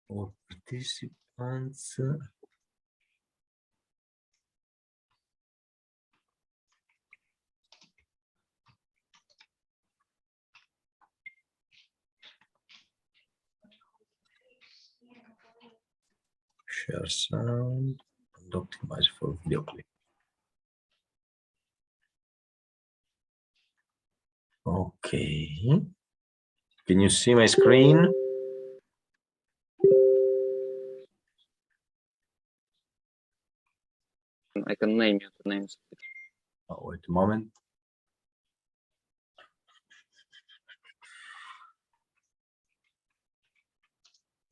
All participants. Share sound and optimize for video clip. Okay. Can you see my screen? I can name you the names. Oh, wait a moment.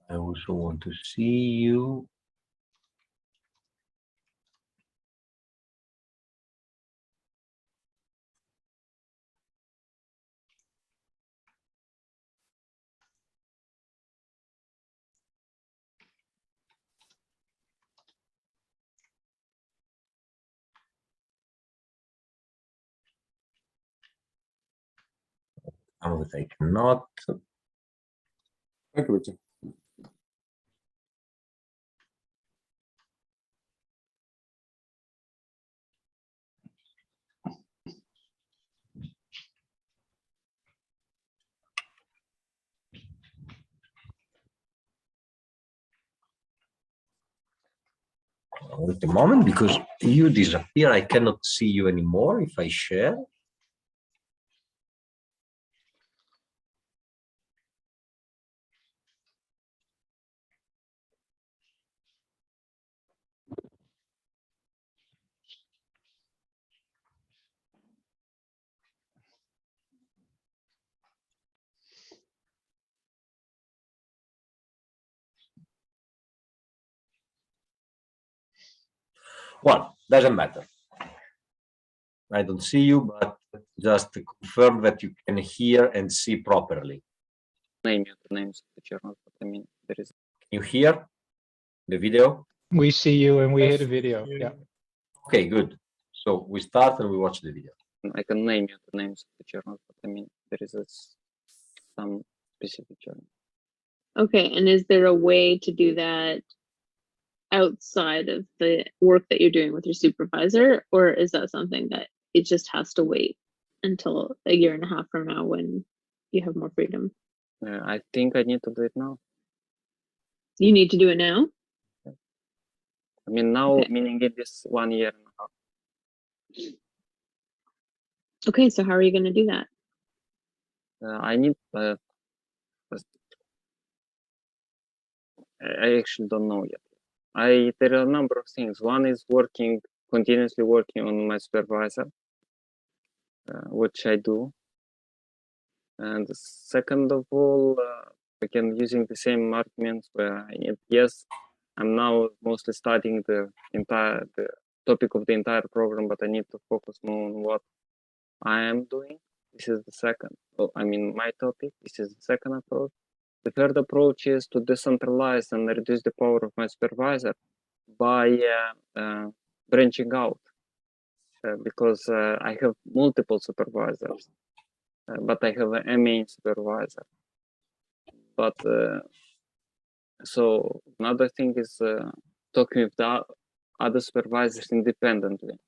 I also want to see you. Some of it I cannot. Thank you, Victor. Wait a moment, because you disappear. I cannot see you anymore if I share. Well, doesn't matter. I don't see you, but just to confirm that you can hear and see properly. Name you the names of the journals, but I mean, there is. Can you hear the video? We see you and we hear the video. Yeah. Okay, good. So we start and we watch the video. I can name you the names of the journals, but I mean, there is some specific journal. Okay, and is there a way to do that outside of the work that you're doing with your supervisor, or is that something that it just has to wait until a year and a half from now when you have more freedom? I think I need to do it now. You need to do it now? I mean, now, Okay. meaning in this 1 year and a half. Okay, so how are you going to do that? I need. I actually don't know yet. There are a number of things. One is continuously working on my supervisor, which I do. And second of all, again, using the same arguments where yes, I'm now mostly studying the topic of the entire program, but I need to focus more on what I am doing. This is the second. My topic. This is the second approach. The third approach is to decentralize and reduce the power of my supervisor by branching out, because I have multiple supervisors, but I have a main supervisor. But so another thing is talking with the other supervisors independently,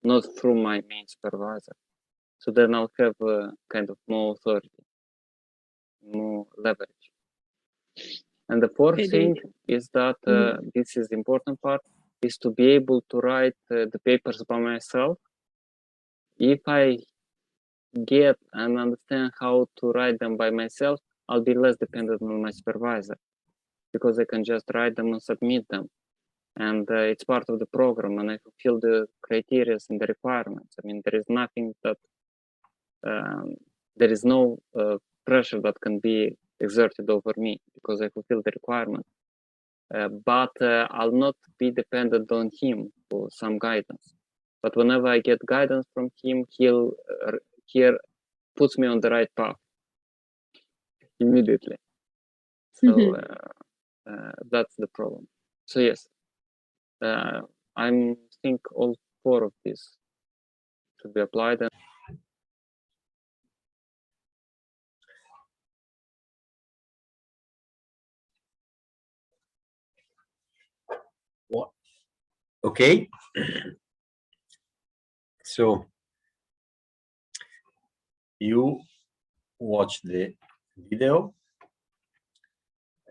not through my main supervisor. So then I'll have kind of more authority, more leverage. And the fourth thing is that this is the important part, is to be able to write the papers by myself. If I get and understand how to write them by myself, I'll be less dependent on my supervisor, because I can just write them and submit them. And it's part of the program, and I fulfill the criteria and the requirements. I mean, there is nothing that, there is no pressure that can be exerted over me, because I fulfill the requirement. But I'll not be dependent on him for some guidance. But whenever I get guidance from him, he puts me on the right path immediately. So that's the problem. So yes, I think all four of these should be applied. Okay. So you watch the video,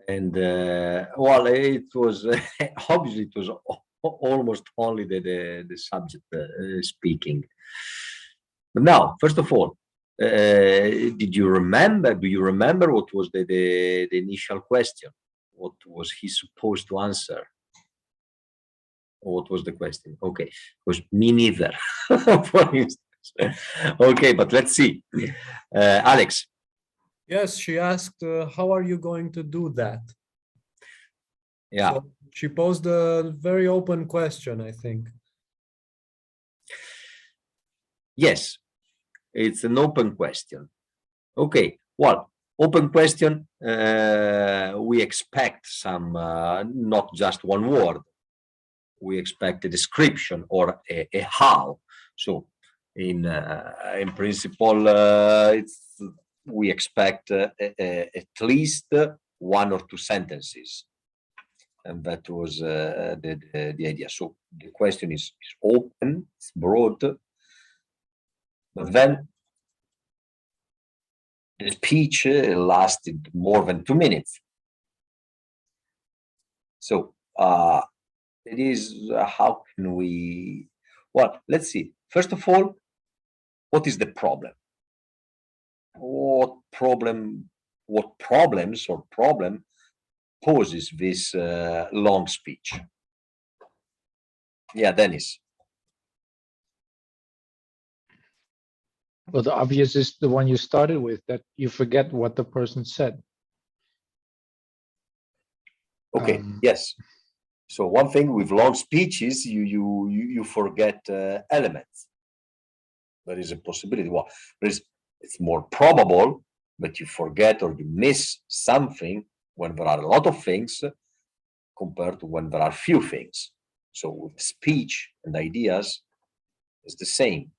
and well, it was obviously it was almost only the subject speaking. But now, first of all, did you remember? Do you remember what was the initial question? What was he supposed to answer? What was the question? Okay, because me neither, for instance. Okay, but let's see. Alex, Yes, she asked, how are you going to do that? yeah. So she posed a very open question, I think. Yes, it's an open question. Okay, well, open question, we expect some, not just one word. We expect a description or a how. So in principle, we expect at least one or two sentences. And that was the idea. So the question is open, it's broad, but then the speech lasted more than 2 minutes. So it is, how can we, well, let's see. First of all, what is the problem? What problems or problem poses this long speech? Yeah, Dennis. Well, the obvious is the one you started with, that you forget what the person said. Okay, yes. So one thing with long speeches, you forget elements. There is a possibility. Well, it's more probable that you forget or you miss something when there are a lot of things compared to when there are few things. So with speech and ideas, it's the same.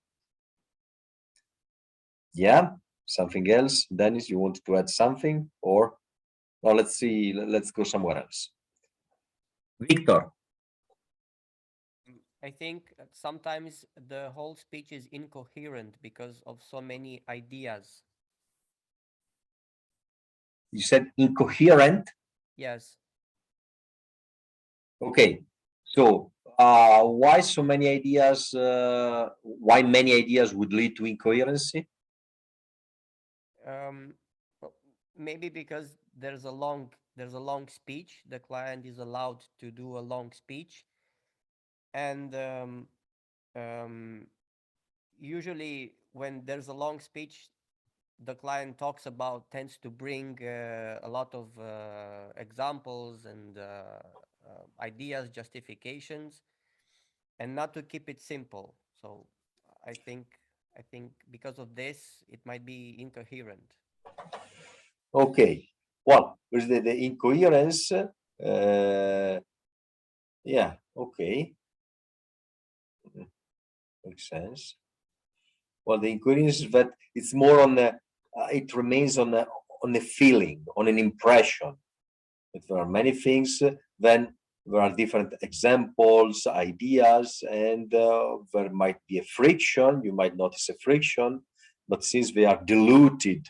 Yeah, something else? Dennis, you wanted to add something? Or, well, let's see, let's go somewhere else. Victor. I think sometimes the whole speech is incoherent because of so many ideas. You said incoherent? Yes. Okay, so why so many ideas? Why many ideas would lead to incoherency? Well, maybe because there's a long speech. The client is allowed to do a long speech, and usually when there's a long speech, the client tends to bring a lot of examples and ideas, justifications, and not to keep it simple. So I think because of this, it might be incoherent. Okay, well, with the incoherence, yeah, okay, makes sense. Well, the incoherence is that it's more on the, it remains on the feeling, on an impression. If there are many things, then there are different examples, ideas, and there might be a friction. You might notice a friction, but since they are diluted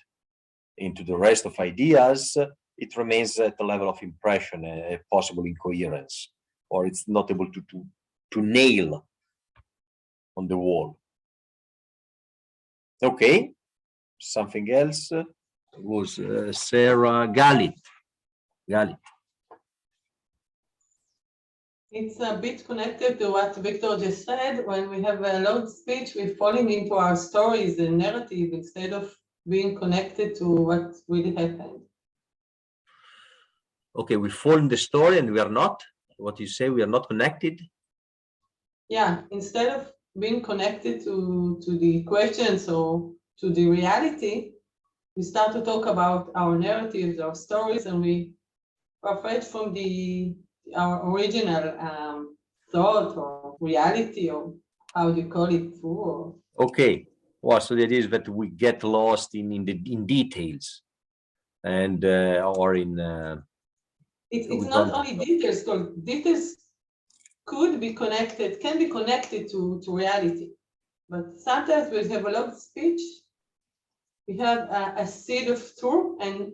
into the rest of ideas, it remains at the level of impression, a possible incoherence, or it's not able to nail on the wall. Okay, something else was Sarah Galit. Galit. It's a bit connected to what Victor just said. When we have a long speech, we're falling into our stories and narrative instead of being connected to what really happened. Okay, we fall in the story and we are not. What you say, we are not connected? Yeah, instead of being connected to the questions or to the reality, we start to talk about our narratives, our stories, and we are afraid from our original thought or reality, or how do you call it, true or... Okay, well, so the idea is that we get lost in details, and or in it's not only details, because details could be connected, can be connected to reality. But sometimes with developed speech, we have a seed of truth and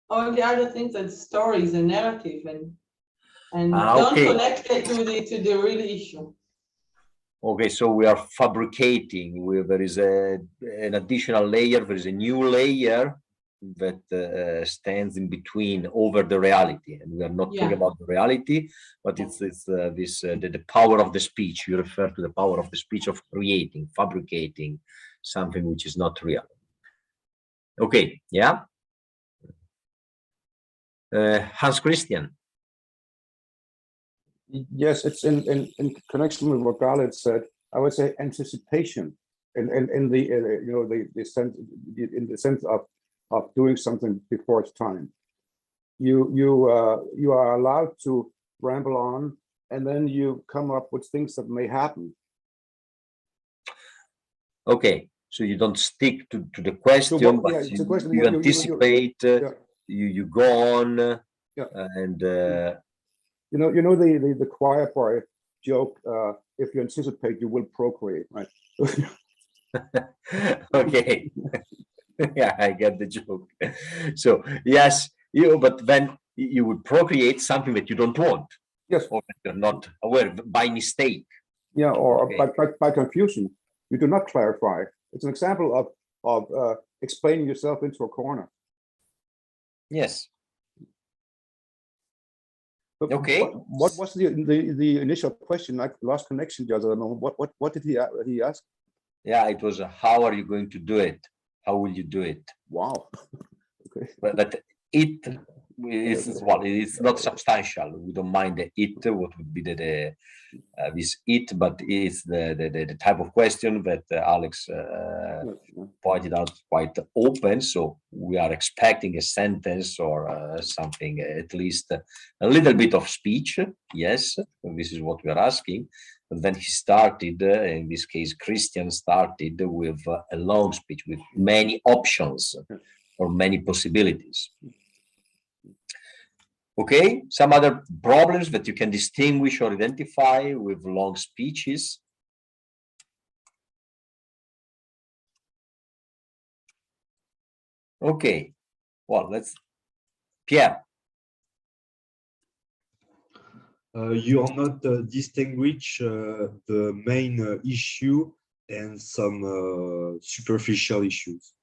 all the other things and stories and narrative and don't Okay. connect it to the real issue. Okay, so we are fabricating. There is an additional layer. There is a new layer that stands in between over the reality, and we are not talking Yeah. about the reality, but it's the power of the speech. You refer to the power of the speech of creating, fabricating something which is not real. Okay, yeah. Hans Christian. Yes, it's in connection with what Galit said. I would say anticipation, and in the you know the sense in the sense of doing something before it's time. You are allowed to ramble on, and then you come up with things that may happen. Okay, so you don't stick to the question, So but it's a question. you anticipate. Yeah. You go on, Yeah. and You know the choir boy joke. If you anticipate, you will procreate, right? okay. Yeah, I get the joke. So yes, but then you would procreate something that you don't want, Yes. or that you're not aware of by mistake. Yeah, or Okay. by confusion. You do not clarify. It's an example of explaining yourself into a corner. Yes. But Okay. What was the initial question? I lost connection the other moment. What did he ask? Yeah, it was how are you going to do it? How will you do it? Wow. Okay. But it is well, it's not substantial. We don't mind the it. What would be this it? But it's the type of question that Alex pointed out quite open. So we are expecting a sentence or something, at least a little bit of speech. Yes, this is what we are asking. But then he started, in this case, Christian started with a long speech with many options or many possibilities. Okay, some other problems that you can distinguish or identify with long speeches. Okay, well, Pierre. You are not distinguish the main issue and some superficial issues.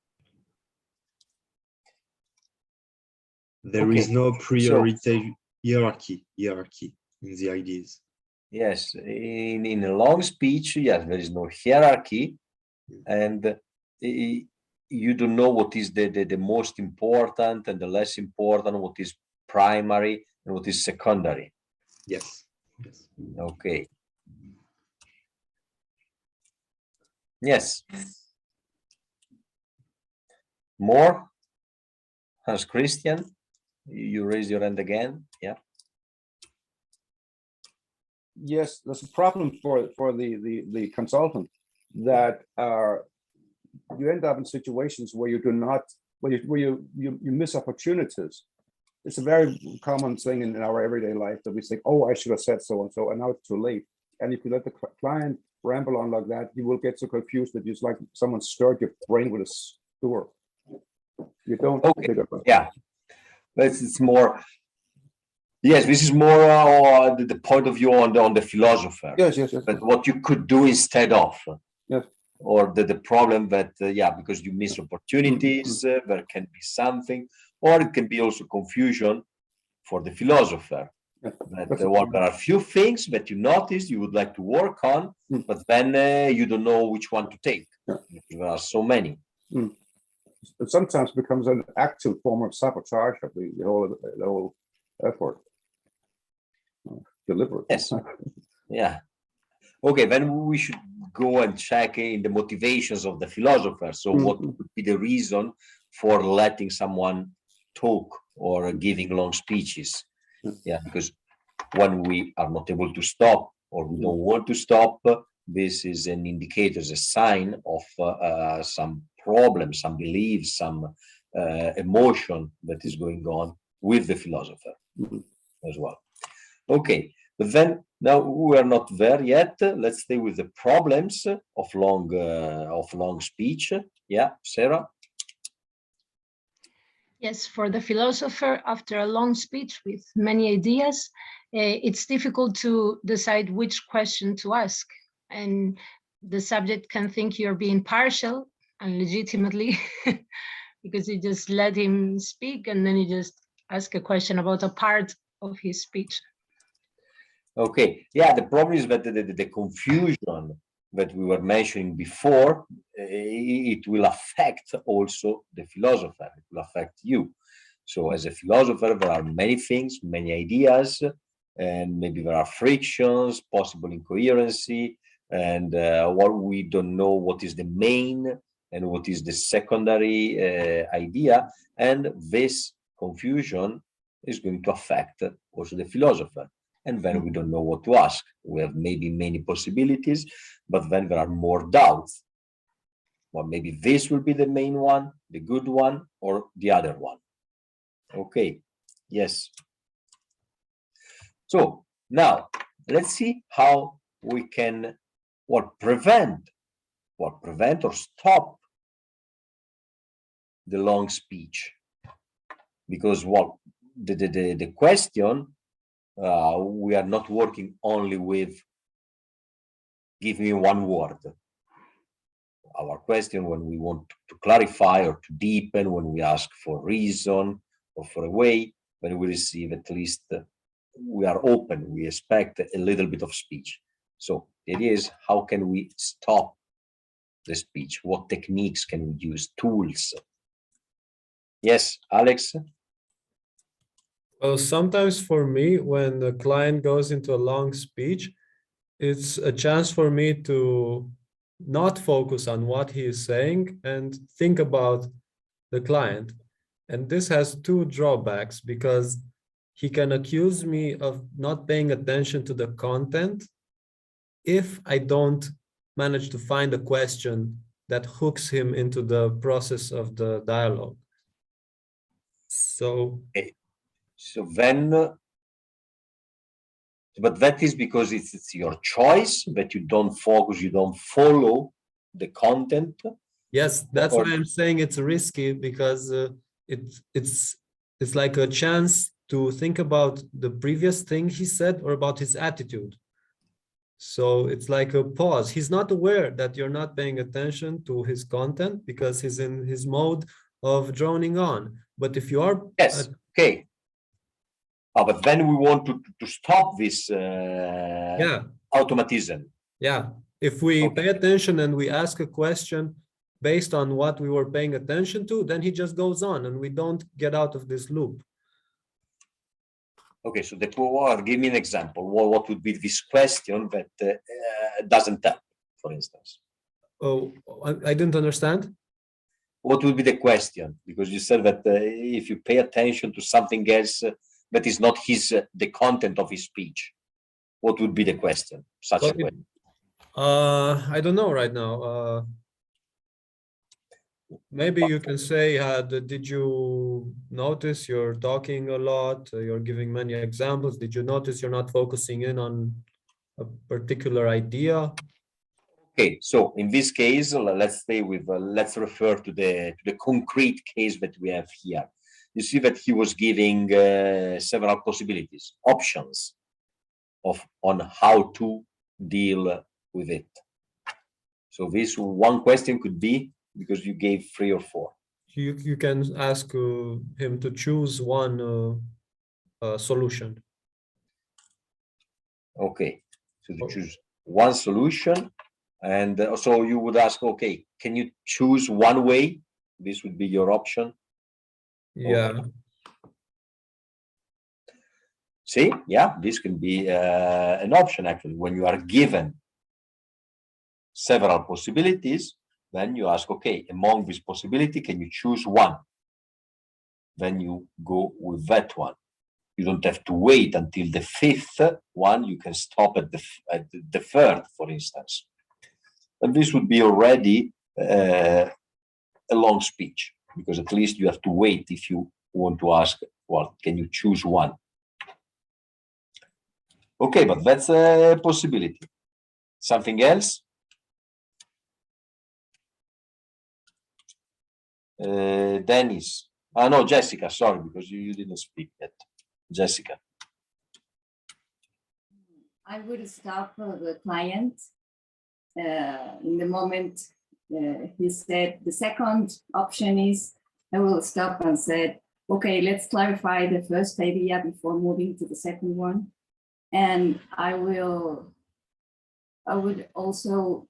There is Okay, no priority hierarchy in the ideas. Yes, in a long speech, yes, there is no hierarchy, and you don't know what is the most important and the less important, what is primary and what is secondary. Yes. Okay. Yes. More? Hans Christian, you raise your hand again. Yeah. Yes, there's a problem for the consultant that you end up in situations where you do not where you miss opportunities. It's a very common thing in our everyday life that we think, oh, I should have said so and so, and now it's too late. And if you let the client ramble on like that, you will get so confused that it's like someone stirred your brain with a sewer. You don't. Okay. Yeah. It's more. Yes, this is more the point of view on the philosopher. Yes. But what you could do instead of. Yes. Or the problem that, yeah, because you miss opportunities, there can be something, or it can be also confusion for the philosopher. Yeah. That there are few things that you notice you would like to work on, but then you don't know which one to take. Yeah. There are so many. It sometimes becomes an active form of sabotage of the whole effort. Deliberate. Yes. Yeah. Okay, then we should go and check in the motivations of the philosopher. So what would be the reason for letting someone talk or giving long speeches? Yeah, because when we are not able to stop or we don't want to stop, this is an indicator, a sign of some problem, some belief, some emotion that is going on with the philosopher as well. Okay, But then now we are not there yet. Let's stay with the problems of long speech. Yeah, Sarah. Yes, for the philosopher, after a long speech with many ideas, it's difficult to decide which question to ask. And the subject can think you're being partial and legitimately because you just let him speak and then you just ask a question about a part of his speech. Okay, yeah, the problem is that the confusion that we were mentioning before, it will affect also the philosopher, it will affect you. So as a philosopher, there are many things, many ideas, and maybe there are frictions, possible incoherency, and what we don't know what is the main and what is the secondary idea, and this confusion is going to affect also the philosopher. And then we don't know what to ask. We have maybe many possibilities, but then there are more doubts. Well, maybe this will be the main one, the good one, or the other one. Okay, yes. So now let's see how we can prevent or stop the long speech. Because the question, we are not working only with give me one word. Our question, when we want to clarify or to deepen, when we ask for reason or for a way, when we receive at least, we are open, we expect a little bit of speech. So the idea is, how can we stop the speech? What techniques can we use, tools? Yes, Alex? Well, sometimes for me, when the client goes into a long speech, it's a chance for me to not focus on what he is saying and think about the client. And this has two drawbacks, because he can accuse me of not paying attention to the content if I don't manage to find a question that hooks him into the process of the dialogue. So then, but that is because it's your choice, that you don't focus, you don't follow the content. Yes, that's why I'm saying it's risky, because it's like a chance to think about the previous thing he said or about his attitude. So it's like a pause. He's not aware that you're not paying attention to his content because he's in his mode of droning on. But if you are... Yes, okay. But then we want to stop this automatism. Yeah, if we pay attention and we ask a question based on what we were paying attention to, then he just goes on and we don't get out of this loop. Okay, so give me an example. What would be this question that doesn't help, for instance? Oh, I didn't understand. What would be the question? Because you said that if you pay attention to something else that is not the content of his speech, what would be the question? Such a question. I don't know right now. Maybe you can say, did you notice you're talking a lot? You're giving many examples. Did you notice you're not focusing in on a particular idea? Okay, so in this case, let's stay with, let's refer to the concrete case that we have here. You see that he was giving several possibilities, options on how to deal with it. So this one question could be, because you gave 3 or 4. You can ask him to choose one solution. Okay, so to choose one solution, and so you would ask, okay, can you choose one way? This would be your option. Yeah. Okay. See, yeah, this can be an option actually. When you are given several possibilities, then you ask, okay, among this possibility, can you choose one? Then you go with that one. You don't have to wait until the 5th one. You can stop at the 3rd, for instance. And this would be already a long speech, because at least you have to wait if you want to ask, well, can you choose one? Okay, but that's a possibility. Something else? Dennis. No, Jessica, sorry, because you didn't speak yet. Jessica. I would stop the client in the moment he said the second option is I will stop and said, okay, let's clarify the first idea before moving to the second one. And I would also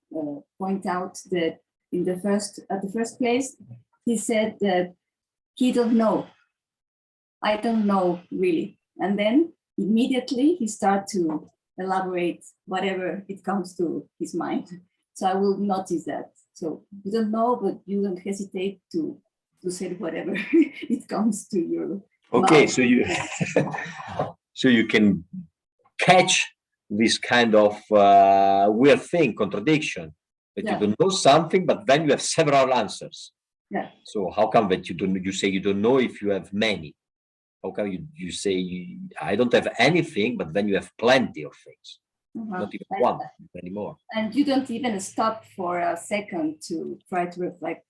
point out that at the first place, he said that he don't know. I don't know really. And then immediately he started to elaborate whatever it comes to his mind. So I will notice that. So you don't know, but you don't hesitate to say whatever it comes to your Okay, mouth. so you so you can catch this kind of weird thing, contradiction, that Yeah. you don't know something, but then you have several answers. Yeah. So how come that you say you don't know if you have many? How come you say I don't have anything, but then you have plenty of things, not even one anymore. And you don't even stop for a second to try to reflect.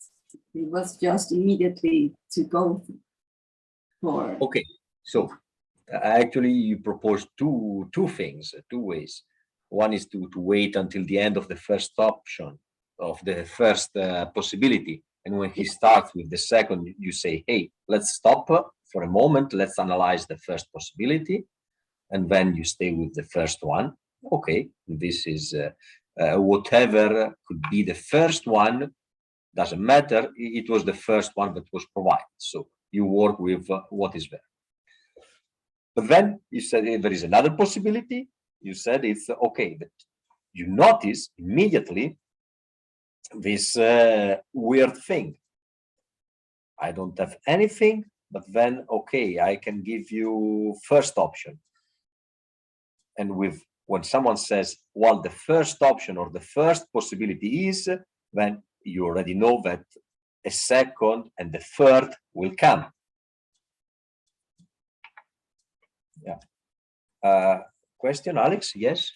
It was just immediately to go for. Okay, so actually you propose two things, two ways. One is to wait until the end of the first option, of the first possibility, and when he starts with the second, you say, hey, let's stop for a moment, let's analyze the first possibility, and then you stay with the first one. Okay, this is whatever could be the first one, doesn't matter, it was the first one that was provided, so you work with what is there. But then you said there is another possibility. You said it's okay, but you notice immediately this weird thing. I don't have anything, but then, okay, I can give you first option. And when someone says, well, the first option or the first possibility is, then you already know that a second and the third will come. Yeah. Question, Alex? Yes?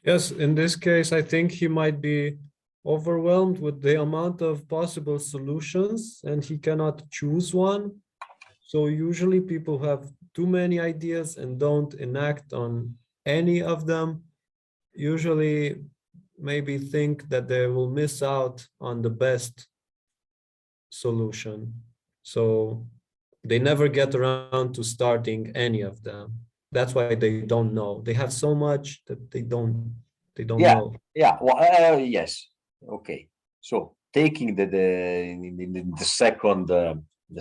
Yes, in this case, I think he might be overwhelmed with the amount of possible solutions and he cannot choose one. So usually people have too many ideas and don't enact on any of them. Usually maybe think that they will miss out on the best solution. So they never get around to starting any of them. That's why they don't know. They have so much that they don't know. Yeah, well, yes. Okay. So taking the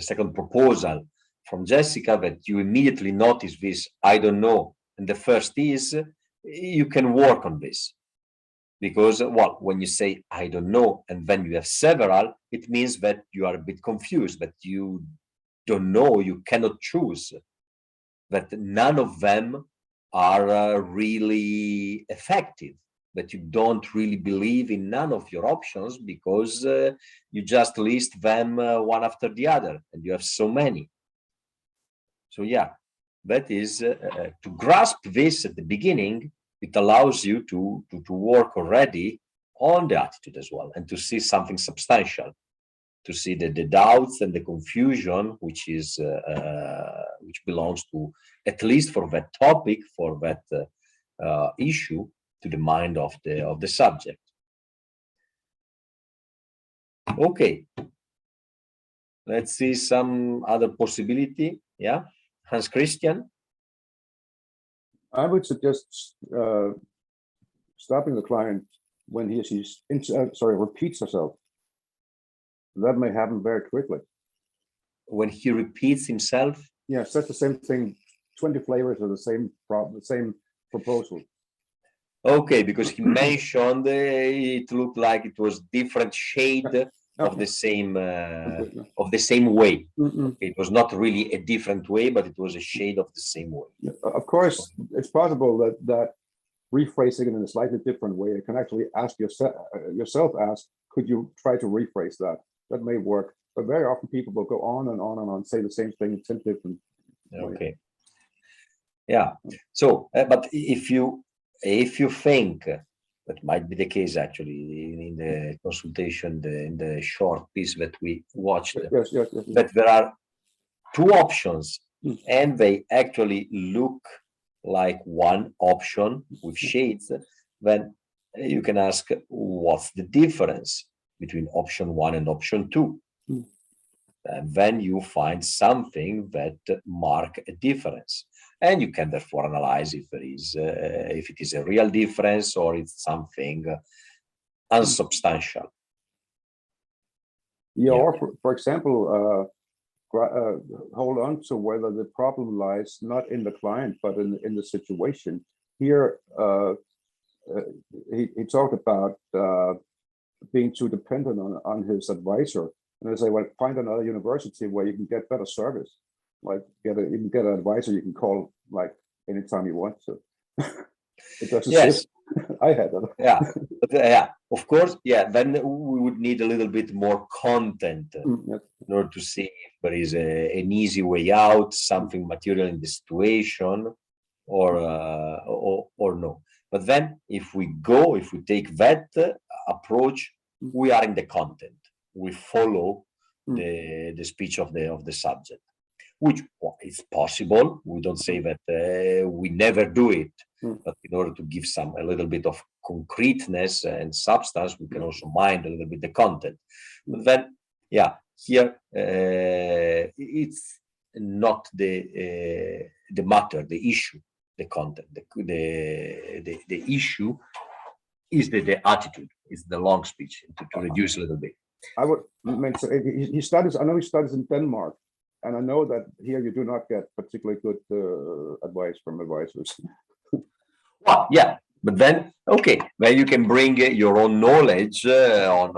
second proposal from Jessica, that you immediately notice this, I don't know, and the first is, you can work on this. Because, well, when you say, I don't know, and then you have several, it means that you are a bit confused, that you don't know, you cannot choose, that none of them are really effective, that you don't really believe in none of your options because you just list them one after the other, and you have so many. So yeah, that is to grasp this at the beginning. It allows you to work already on the attitude as well, and to see something substantial, to see the doubts and the confusion, which is which belongs to, at least for that topic, for that issue, to the mind of the subject. Okay, let's see some other possibility. Yeah, Hans Christian. I would suggest stopping the client when he or she repeats herself. That may happen very quickly. When he repeats himself? Yeah, says the same thing, 20 flavors of the same problem, the same proposal. Okay, because he mentioned it looked like it was different shade of the same way. It was not really a different way, but it was a shade of the same way. Yeah, of course, it's possible that rephrasing it in a slightly different way, you can actually ask yourself, could you try to rephrase that? That may work, but very often people will go on and on and on, say the same thing in 10 different ways. Okay. Yeah. So, but if you think that might be the case actually in the consultation, in the short piece that we watched, Yes, yes, yes. that there are two options Mm. and they actually look like one option with shades, then you can ask what's the difference between option 1 and option 2. Mm. And then you find something that mark a difference, and you can therefore analyze if there is if it is a real difference or it's something unsubstantial. Yeah, Yeah. or for example, hold on to whether the problem lies not in the client, but in the situation. Here, he talked about being too dependent on his advisor. And I say, well, find another university where you can get better service. Like you can get an advisor you can call like anytime you want to. It doesn't Yes. I had that. Yeah. But, yeah, of course. Yeah, then we would need a little bit more content Yes. in order to see if there is an easy way out, something material in the situation, or no. But then if we take that approach, we are in the content. We follow the speech of the subject, which is possible. We don't say that we never do it, but in order to give a little bit of concreteness and substance, we can also mind a little bit the content. But then, yeah, here it's not the matter, the issue, the content. The issue is the attitude, is the long speech to reduce a little bit. I would mention he studies. I know he studies in Denmark, and I know that here you do not get particularly good advice from advisors. Well, yeah, but then okay, then you can bring your own knowledge on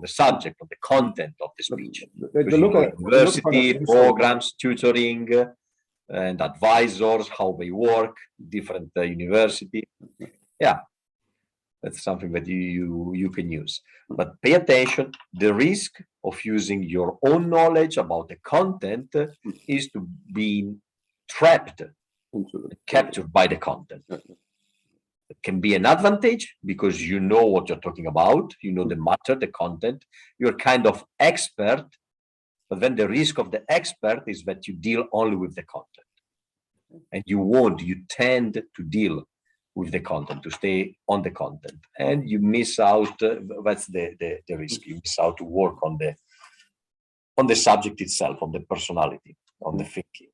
the subject, on the content of the speech. They Because look at university it. programs, tutoring, and advisors, how they work, different university. Yeah, that's something that you can use. But pay attention. The risk of using your own knowledge about the content is to be trapped, captured by the content. It can be an advantage because you know what you're talking about, you know the matter, the content, you're kind of expert, but then the risk of the expert is that you deal only with the content. And you tend to deal with the content, to stay on the content, and you miss out, that's the risk, you miss out to work on the subject itself, on the personality, on the thinking.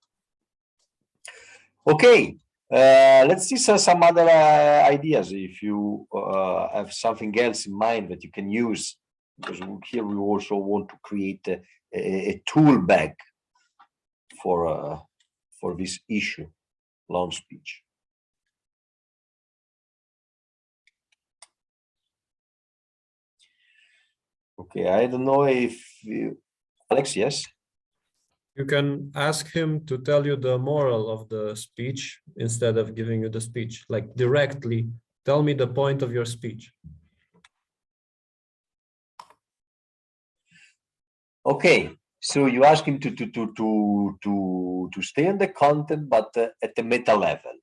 Okay, let's see some other ideas. If you have something else in mind that you can use, because here we also want to create a tool bag for this issue, long speech. Okay, I don't know if Alex, yes? You can ask him to tell you the moral of the speech instead of giving you the speech, like directly tell me the point of your speech. Okay, so you ask him to stay on the content, but at the meta level.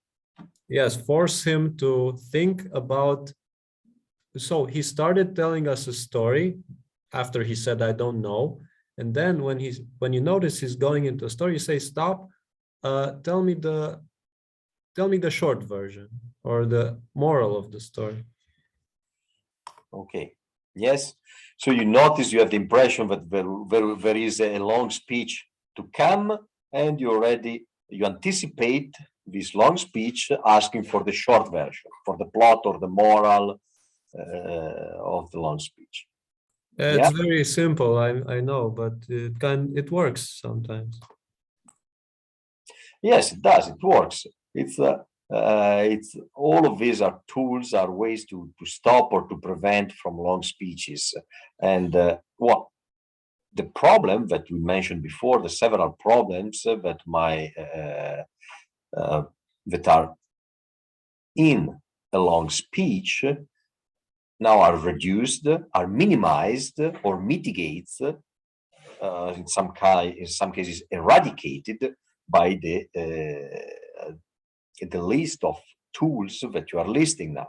Yes, force him to think about. So he started telling us a story after he said, I don't know. And then when you notice he's going into a story, you say, stop, tell me the short version or the moral of the story. Okay, yes. So you notice, you have the impression that there is a long speech to come, and you anticipate this long speech asking for the short version, for the plot or the moral of the long speech. It's very simple, I know, but it works sometimes. Yes, it does. It works. It's all of these are tools, are ways to stop or to prevent from long speeches. And the problem that we mentioned before, the several problems that that are in a long speech now are reduced, are minimized, or mitigated, in some cases eradicated by the the list of tools that you are listing now.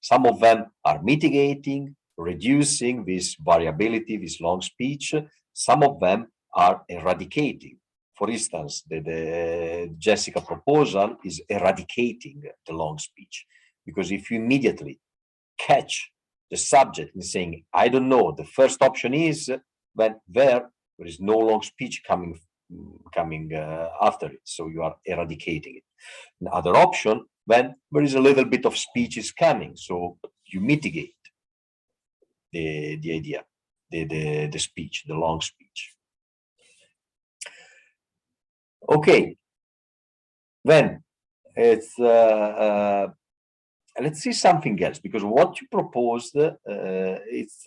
Some of them are mitigating, reducing this variability, this long speech. Some of them are eradicating. For instance, the Jessica proposal is eradicating the long speech, because if you immediately catch the subject and saying, I don't know, the first option is, then there is no long speech coming after it. So you are eradicating it. Another option, when there is a little bit of speech is coming, so you mitigate the idea, the speech, the long speech. Okay, then it's let's see something else, because what you proposed, it's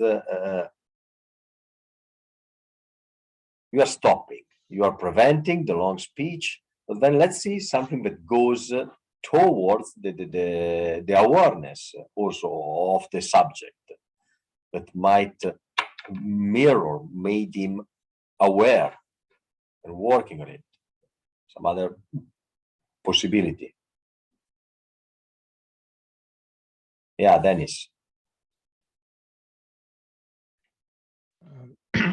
you are stopping, you are preventing the long speech, but then let's see something that goes towards the awareness also of the subject, that might mirror, made him aware and working on it. Some other possibility. Yeah, Dennis.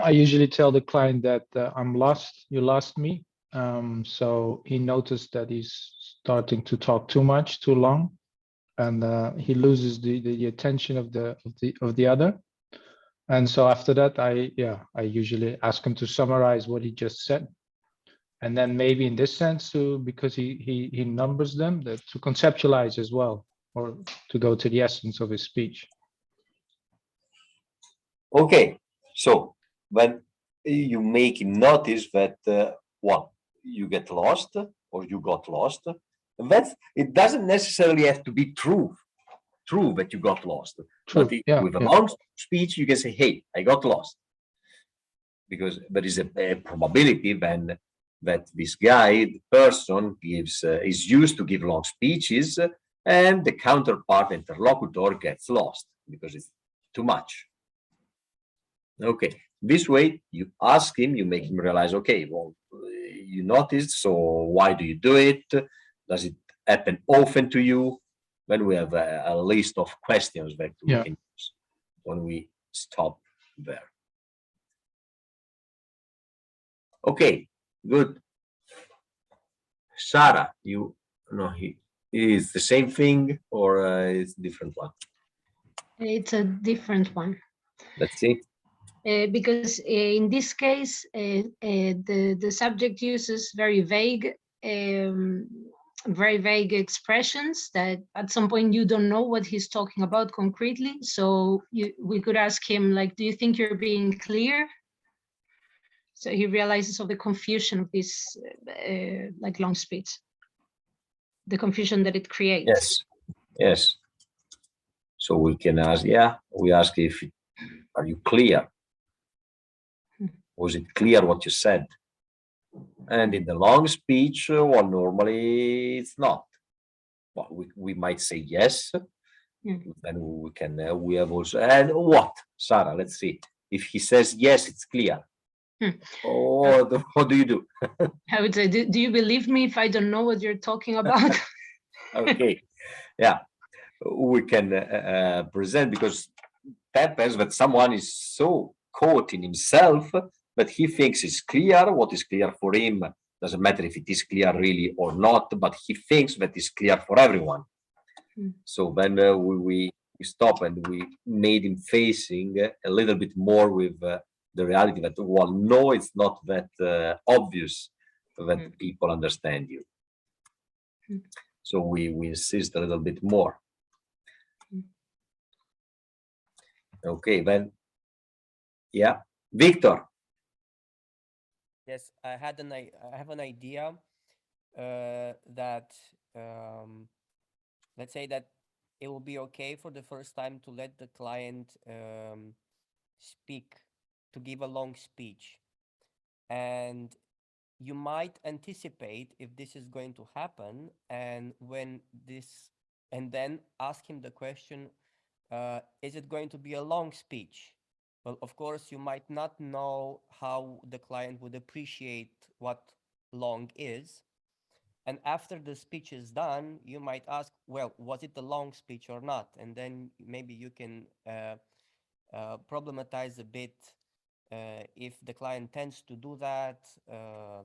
I usually tell the client that I'm lost, you lost me. So he noticed that he's starting to talk too much, too long, and he loses the attention of the other. And so after that, I usually ask him to summarize what he just said. And then maybe in this sense, because he numbers them, to conceptualize as well, or to go to the essence of his speech. Okay, so when you make him notice that one, you get lost or you got lost, and it doesn't necessarily have to be true that you got lost. True. But Yeah, with a yeah. long speech, you can say, hey, I got lost. Because there is a probability then that this guy, the person, is used to give long speeches, and the counterpart interlocutor gets lost because it's too much. Okay, this way you ask him, you make him realize, okay, well, you noticed, so why do you do it? Does it happen often to you? Then we have a list of questions that we can use when we stop there. Okay, good. Sarah, he is the same thing or it's a different one? It's a different one. Let's see. Because in this case, the subject uses very vague expressions that at some point you don't know what he's talking about concretely. So we could ask him, like, do you think you're being clear? So he realizes of the confusion of this like long speech, the confusion that it creates. Yes, yes. So we can ask, we ask are you clear? Was it clear what you said? And in the long speech, well, normally it's not. Well, we might say yes. Then we can, we have also, and what? Sarah, let's see. If he says yes, it's clear. Or what do you do? I would say, do you believe me if I don't know what you're talking about? Okay, yeah, we can present, because happens that someone is so caught in himself that he thinks it's clear. What is clear for him doesn't matter if it is clear really or not, but he thinks that it's clear for everyone. So then we stop and we made him facing a little bit more with the reality that, well, no, it's not that obvious that people understand you. So we insist a little bit more. Okay, then, yeah, Victor. Yes, I have an idea that let's say that it will be okay for the first time to let the client speak, to give a long speech, and you might anticipate if this is going to happen, and then ask him the question, is it going to be a long speech? Well, of course, you might not know how the client would appreciate what long is. And after the speech is done, you might ask, well, was it a long speech or not? And then maybe you can problematize a bit if the client tends to do that,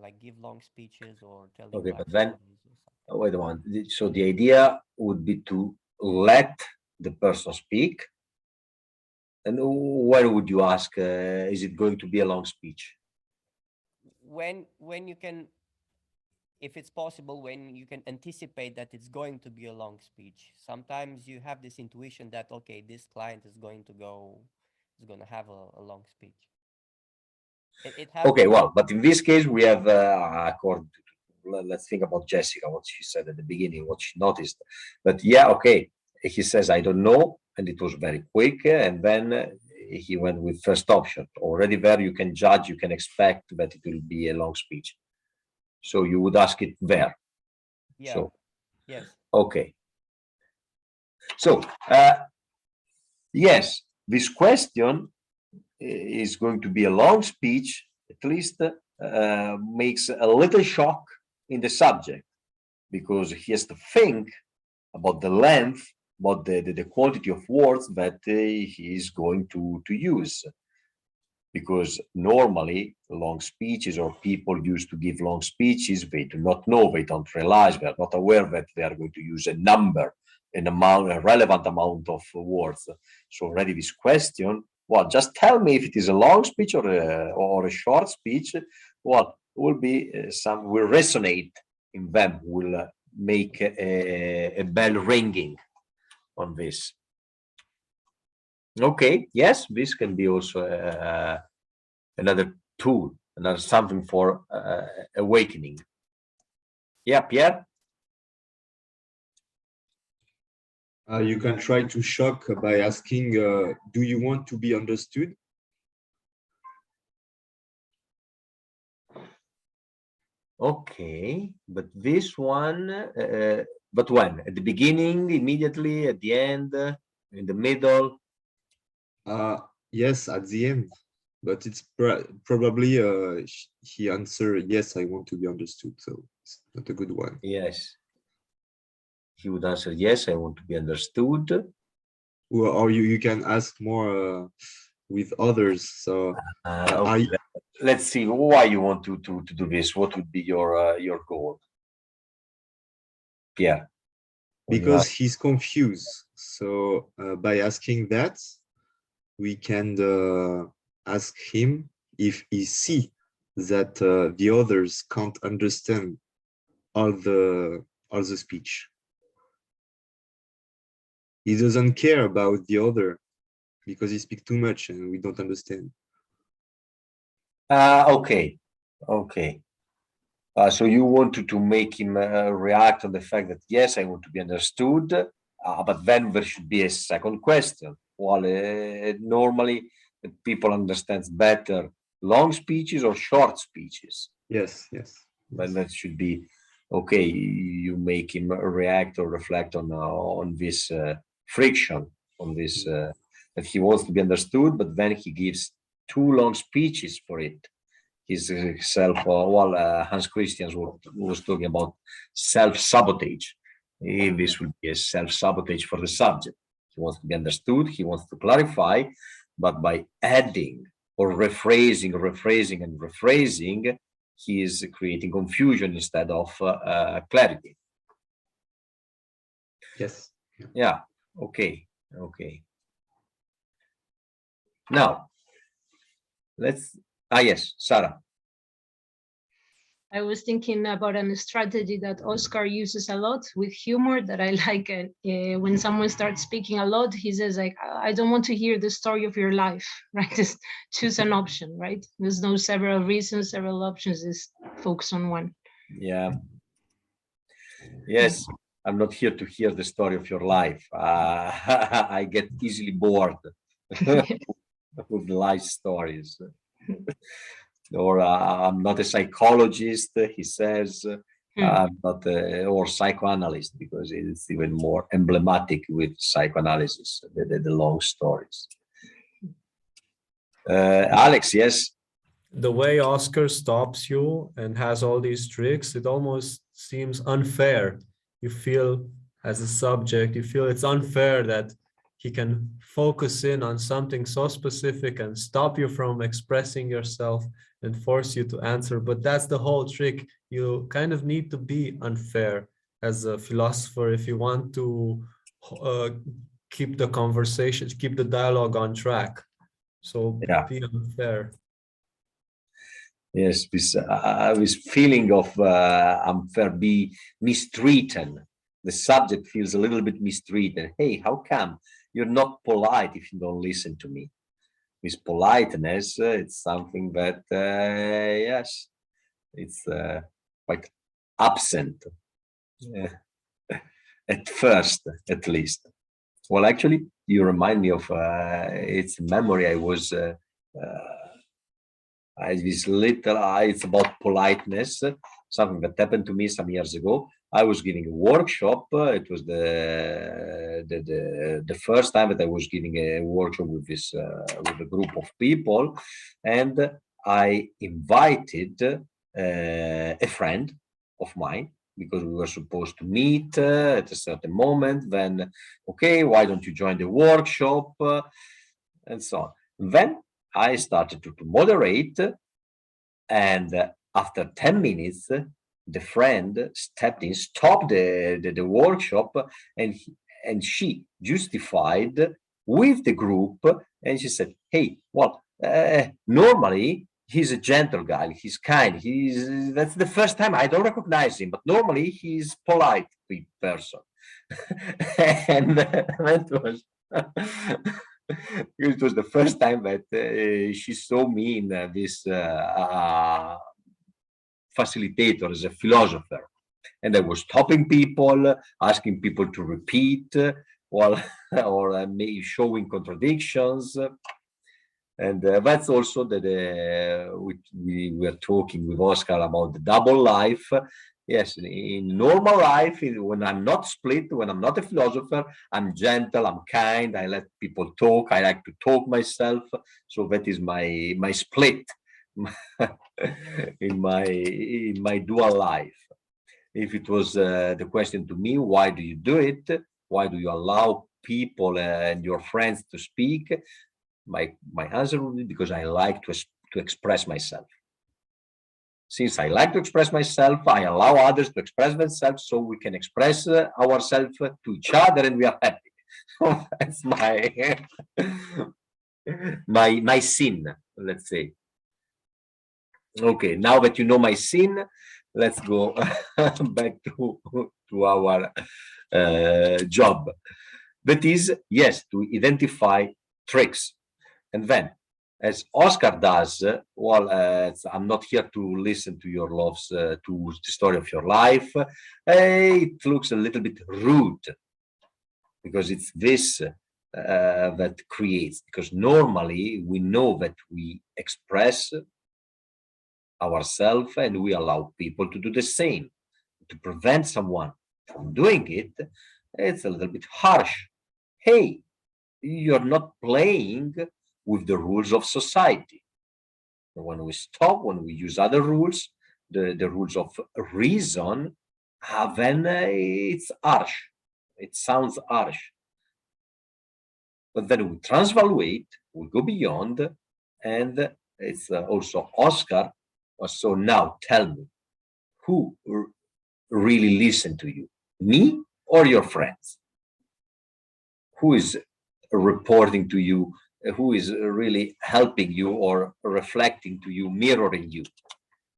like give long speeches or tell you Okay, but backstories then, or something. wait a moment. So the idea would be to let the person speak. And when would you ask, is it going to be a long speech? When you can, if it's possible, when you can anticipate that it's going to be a long speech. Sometimes you have this intuition that, okay, this client is going to have a long speech. It Okay, happens. well, but in this case, we have, let's think about Jessica, what she said at the beginning, what she noticed. But yeah, okay, he says, I don't know, and it was very quick, and then he went with first option. Already there, you can judge, you can expect that it will be a long speech. So you would ask it there. Yeah. So, Yes. okay. So, yes, this question is going to be a long speech, at least makes a little shock in the subject, because he has to think about the length, about the quantity of words that he is going to use. Because normally long speeches, or people used to give long speeches, they do not know, they don't realize, they are not aware that they are going to use a number, a relevant amount of words. So already this question, well, just tell me if it is a long speech or a short speech. Well, will be will resonate in them, will make a bell ringing on this. Okay, yes, this can be also another tool, another something for awakening. Yeah, Pierre? You can try to shock by asking, do you want to be understood? Okay, but this one, but when? At the beginning, immediately, at the end, in the middle? Yes, at the end, but it's probably he answered, yes, I want to be understood, so it's not a good one. Yes. He would answer, yes, I want to be understood. Well, or you can ask more with others. So okay. Let's see why you want to do this. What would be your goal? Yeah. Because he's confused. So by asking that, we can ask him if he see that the others can't understand all the speech. He doesn't care about the other because he speaks too much and we don't understand. Okay. So you wanted to make him react on the fact that, yes, I want to be understood, but then there should be a second question. Well, normally people understand better long speeches or short speeches. Yes. But that should be, okay, you make him react or reflect on this friction, on this, that he wants to be understood, but then he gives too long speeches for it. His Hans Christian was talking about self-sabotage. This would be a self-sabotage for the subject. He wants to be understood, he wants to clarify, but by adding or rephrasing, he is creating confusion instead of clarity. Yes. Yeah. Okay. Now, yes, Sarah. I was thinking about a strategy that Oscar uses a lot with humor that I like. When someone starts speaking a lot, he says, like, I don't want to hear the story of your life, right? Just choose an option, right? There's no several reasons, several options, just focus on one. Yeah. Yes, I'm not here to hear the story of your life. I get easily bored with life stories. Or I'm not a psychologist, he says. I'm not or psychoanalyst, because it's even more emblematic with psychoanalysis, the long stories. Alex, yes? The way Oscar stops you and has all these tricks, it almost seems unfair. You feel as a subject, you feel it's unfair that he can focus in on something so specific and stop you from expressing yourself and force you to answer. But that's the whole trick. You kind of need to be unfair as a philosopher if you want to keep the conversation, keep the dialogue on track. So Yeah. be unfair. Yes, this feeling of unfair, be mistreated. The subject feels a little bit mistreated. Hey, how come you're not polite if you don't listen to me? This politeness, it's something that, yes, it's quite absent at first, at least. Well, actually, you remind me of it's a memory. I was this little. It's about politeness. Something that happened to me some years ago. I was giving a workshop. It was the first time that I was giving a workshop with this with a group of people, and I invited a friend of mine, because we were supposed to meet at a certain moment. Then, okay, why don't you join the workshop, and so on. Then I started to moderate, and after 10 minutes, the friend stepped in, stopped the workshop, and she justified with the group, and she said, "Hey, well, normally he's a gentle guy. He's kind. That's the first time I don't recognize him, but normally he's polite person." And that was it was the first time that she saw me in this facilitator, as a philosopher, and I was stopping people, asking people to repeat, or maybe showing contradictions. And that's also that we were talking with Oscar about the double life. Yes, in normal life, when I'm not split, when I'm not a philosopher, I'm gentle, I'm kind, I let people talk, I like to talk myself. So that is my split in my dual life. If it was the question to me, why do you do it? Why do you allow people and your friends to speak? My answer would be because I like to express myself. Since I like to express myself, I allow others to express themselves, so we can express ourselves to each other, and we are happy. That's my sin, let's say. Okay, now that you know my sin, let's go back to our job. That is, yes, to identify tricks. And then, as Oscar does, well, I'm not here to listen to your loves, to the story of your life. It looks a little bit rude, because it's this that creates, because normally we know that we express ourselves and we allow people to do the same. To prevent someone from doing it, it's a little bit harsh. Hey, you're not playing with the rules of society. When we stop, when we use other rules, the rules of reason, then it's harsh. It sounds harsh. But then we transvaluate, we go beyond, and it's also Oscar. So now tell me, who really listen to you, me or your friends? Who is reporting to you? Who is really helping you or reflecting to you, mirroring you?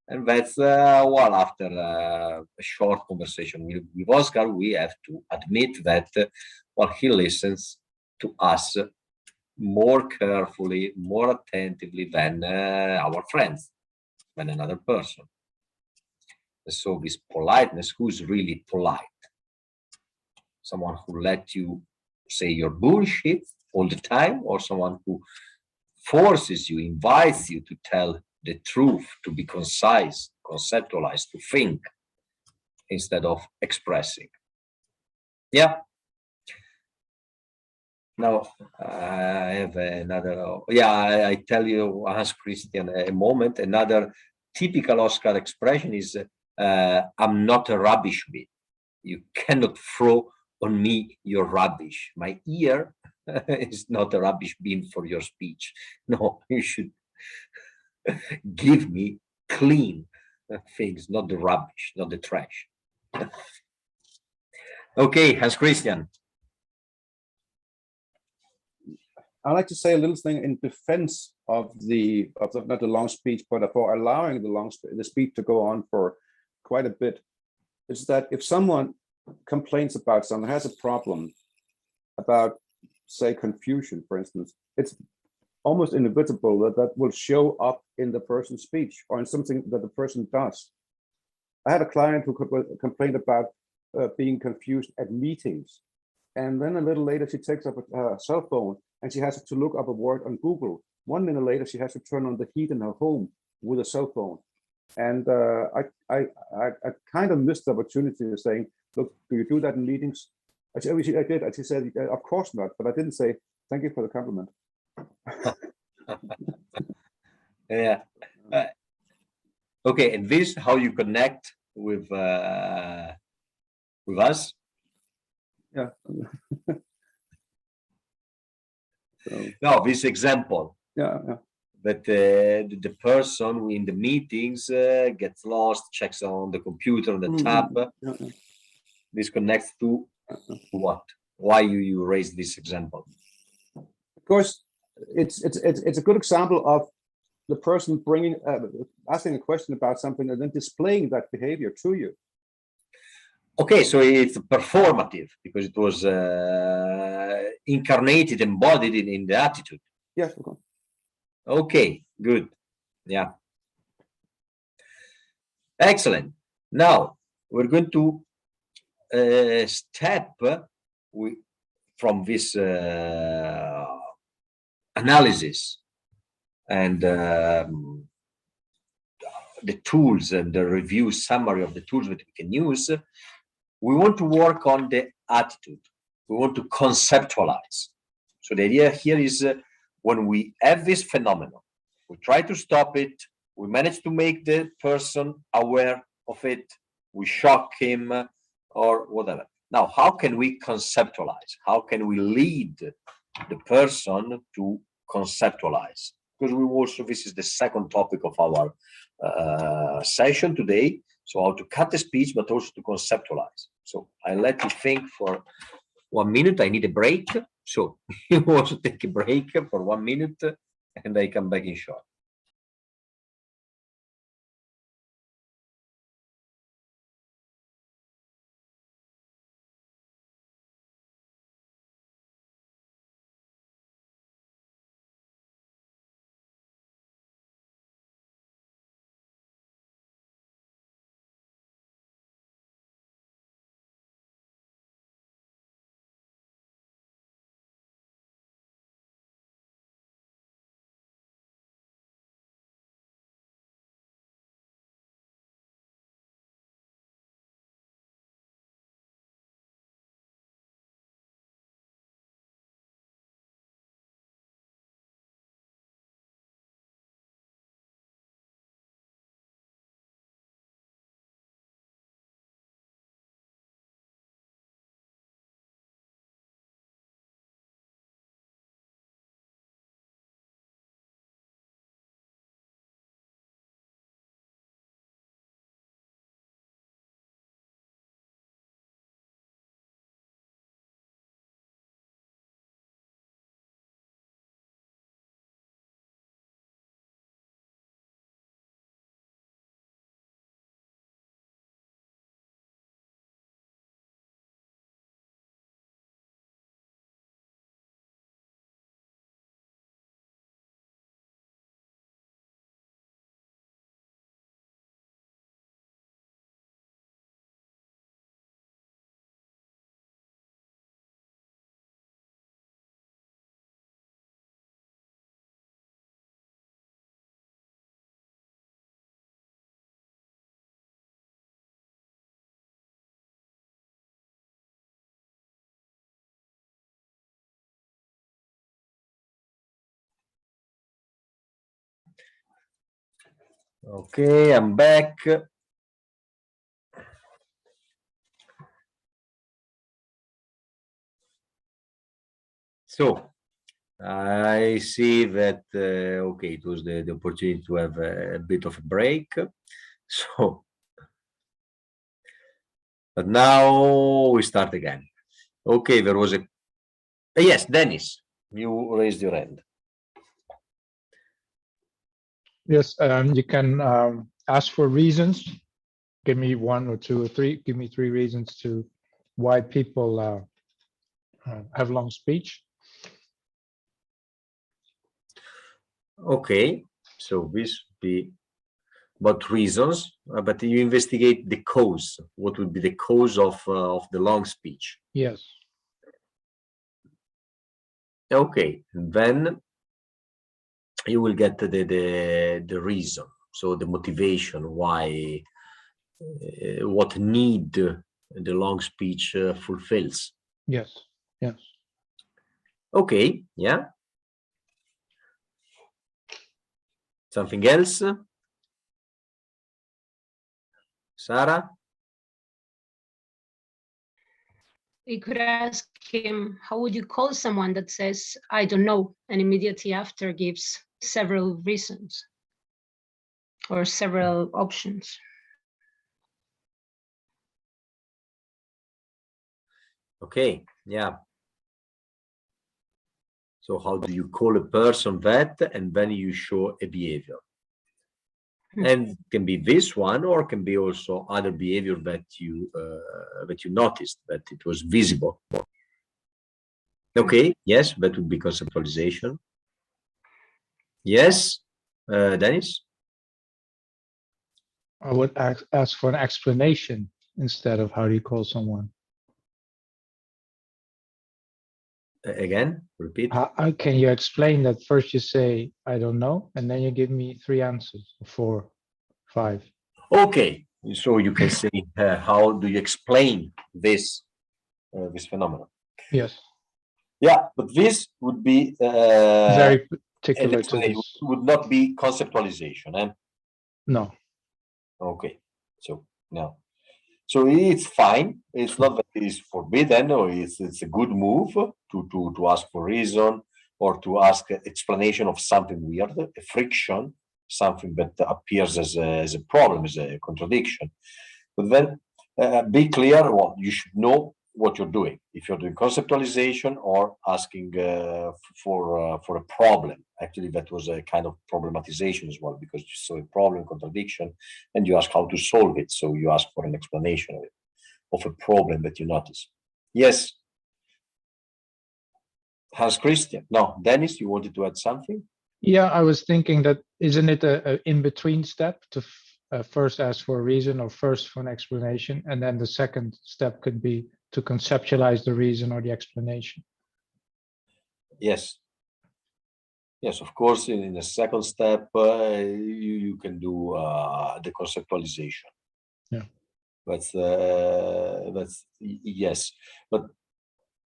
And that's well, after a short conversation with Oscar, we have to admit that well, he listens to us more carefully, more attentively than our friends, than another person. So this politeness, who's really polite? Someone who let you say your bullshit all the time, or someone who forces you, invites you to tell the truth, to be concise, conceptualize, to think instead of expressing? Yeah. Now I have another. Yeah, I tell you, Hans Christian, a moment. Another typical Oscar expression is I'm not a rubbish bin. You cannot throw on me your rubbish. My ear is not a rubbish bin for your speech. No, you should give me clean things, not the rubbish, not the trash. Okay, Hans Christian. I'd like to say a little thing in defense of not the long speech, but for allowing the speech to go on for quite a bit. Is that if someone complains about something, has a problem about, say, confusion, for instance, it's almost inevitable that will show up in the person's speech or in something that the person does. I had a client who complained about being confused at meetings. And then a little later, she takes up her cell phone and she has to look up a word on Google. 1 minute later, she has to turn on the heat in her home with a cell phone. And I kind of missed the opportunity of saying, look, do you do that in meetings? I said, I did. And she said, of course not. But I didn't say, thank you for the compliment. Yeah. Okay, and this is how you connect with us. Yeah. So, No, this example. yeah. That the person in the meetings gets lost, checks on the computer, on the tab. Yeah. This connects to what? Why you raised this example? Of course, it's a good example of the person bringing asking a question about something and then displaying that behavior to you. Okay, so it's performative because it was incarnated, embodied in the attitude. Yes. Okay. Okay, good. Yeah. Excellent. Now we're going to step from this analysis and the tools and the review summary of the tools that we can use. We want to work on the attitude. We want to conceptualize. So the idea here is when we have this phenomenon, we try to stop it, we manage to make the person aware of it, we shock him or whatever. Now, how can we conceptualize? How can we lead the person to conceptualize? Because we also, this is the second topic of our session today. So how to cut the speech, but also to conceptualize. So I let you think for 1 minute. I need a break. So you also take a break for 1 minute and I come back in short. Okay, I'm back. So I see that, okay, it was the opportunity to have a bit of a break. So, but now we start again. Okay, there was a, yes, Dennis, you raised your hand. Yes, you can ask for reasons. Give me one or two or three. Give me three reasons to why people have long speech. Okay, so this would be about reasons, but you investigate the cause. What would be the cause of the long speech? Yes. Okay, and then you will get the reason, so the motivation why, what need the long speech fulfills. Yes. Yes. Okay, yeah. Something else? Sarah? You could ask him, how would you call someone that says, I don't know, and immediately after gives several reasons or several options? Okay, yeah. So how do you call a person that, and then you show a behavior? And it can be this one, or can be also other behavior that you noticed, that it was visible. Okay, yes, that would be conceptualization. Yes, Dennis? I would ask for an explanation instead of how do you call someone. Again, repeat. How can you explain that? First you say, I don't know, and then you give me three answers, 4, 5. Okay, so you can say, how do you explain this this phenomenon? Yes. Yeah, but this would be Very an particular to explanation, this. would not be conceptualization. Eh? No. Okay, so no. So it's fine. It's not that it is forbidden, or it's a good move to ask for reason, or to ask explanation of something weird, a friction, something that appears as a problem, as a contradiction. But then be clear. Well, you should know what you're doing. If you're doing conceptualization or asking for a problem. Actually, that was a kind of problematization as well, because you saw a problem, contradiction, and you ask how to solve it. So you ask for an explanation of it, of a problem that you notice. Yes. Hans Christian. No, Dennis, you wanted to add something? Yeah, I was thinking that isn't it a in-between step to first ask for a reason or first for an explanation, and then the second step could be to conceptualize the reason or the explanation. Yes. Yes, of course, in the second step, you can do the conceptualization. Yeah. That's yes. But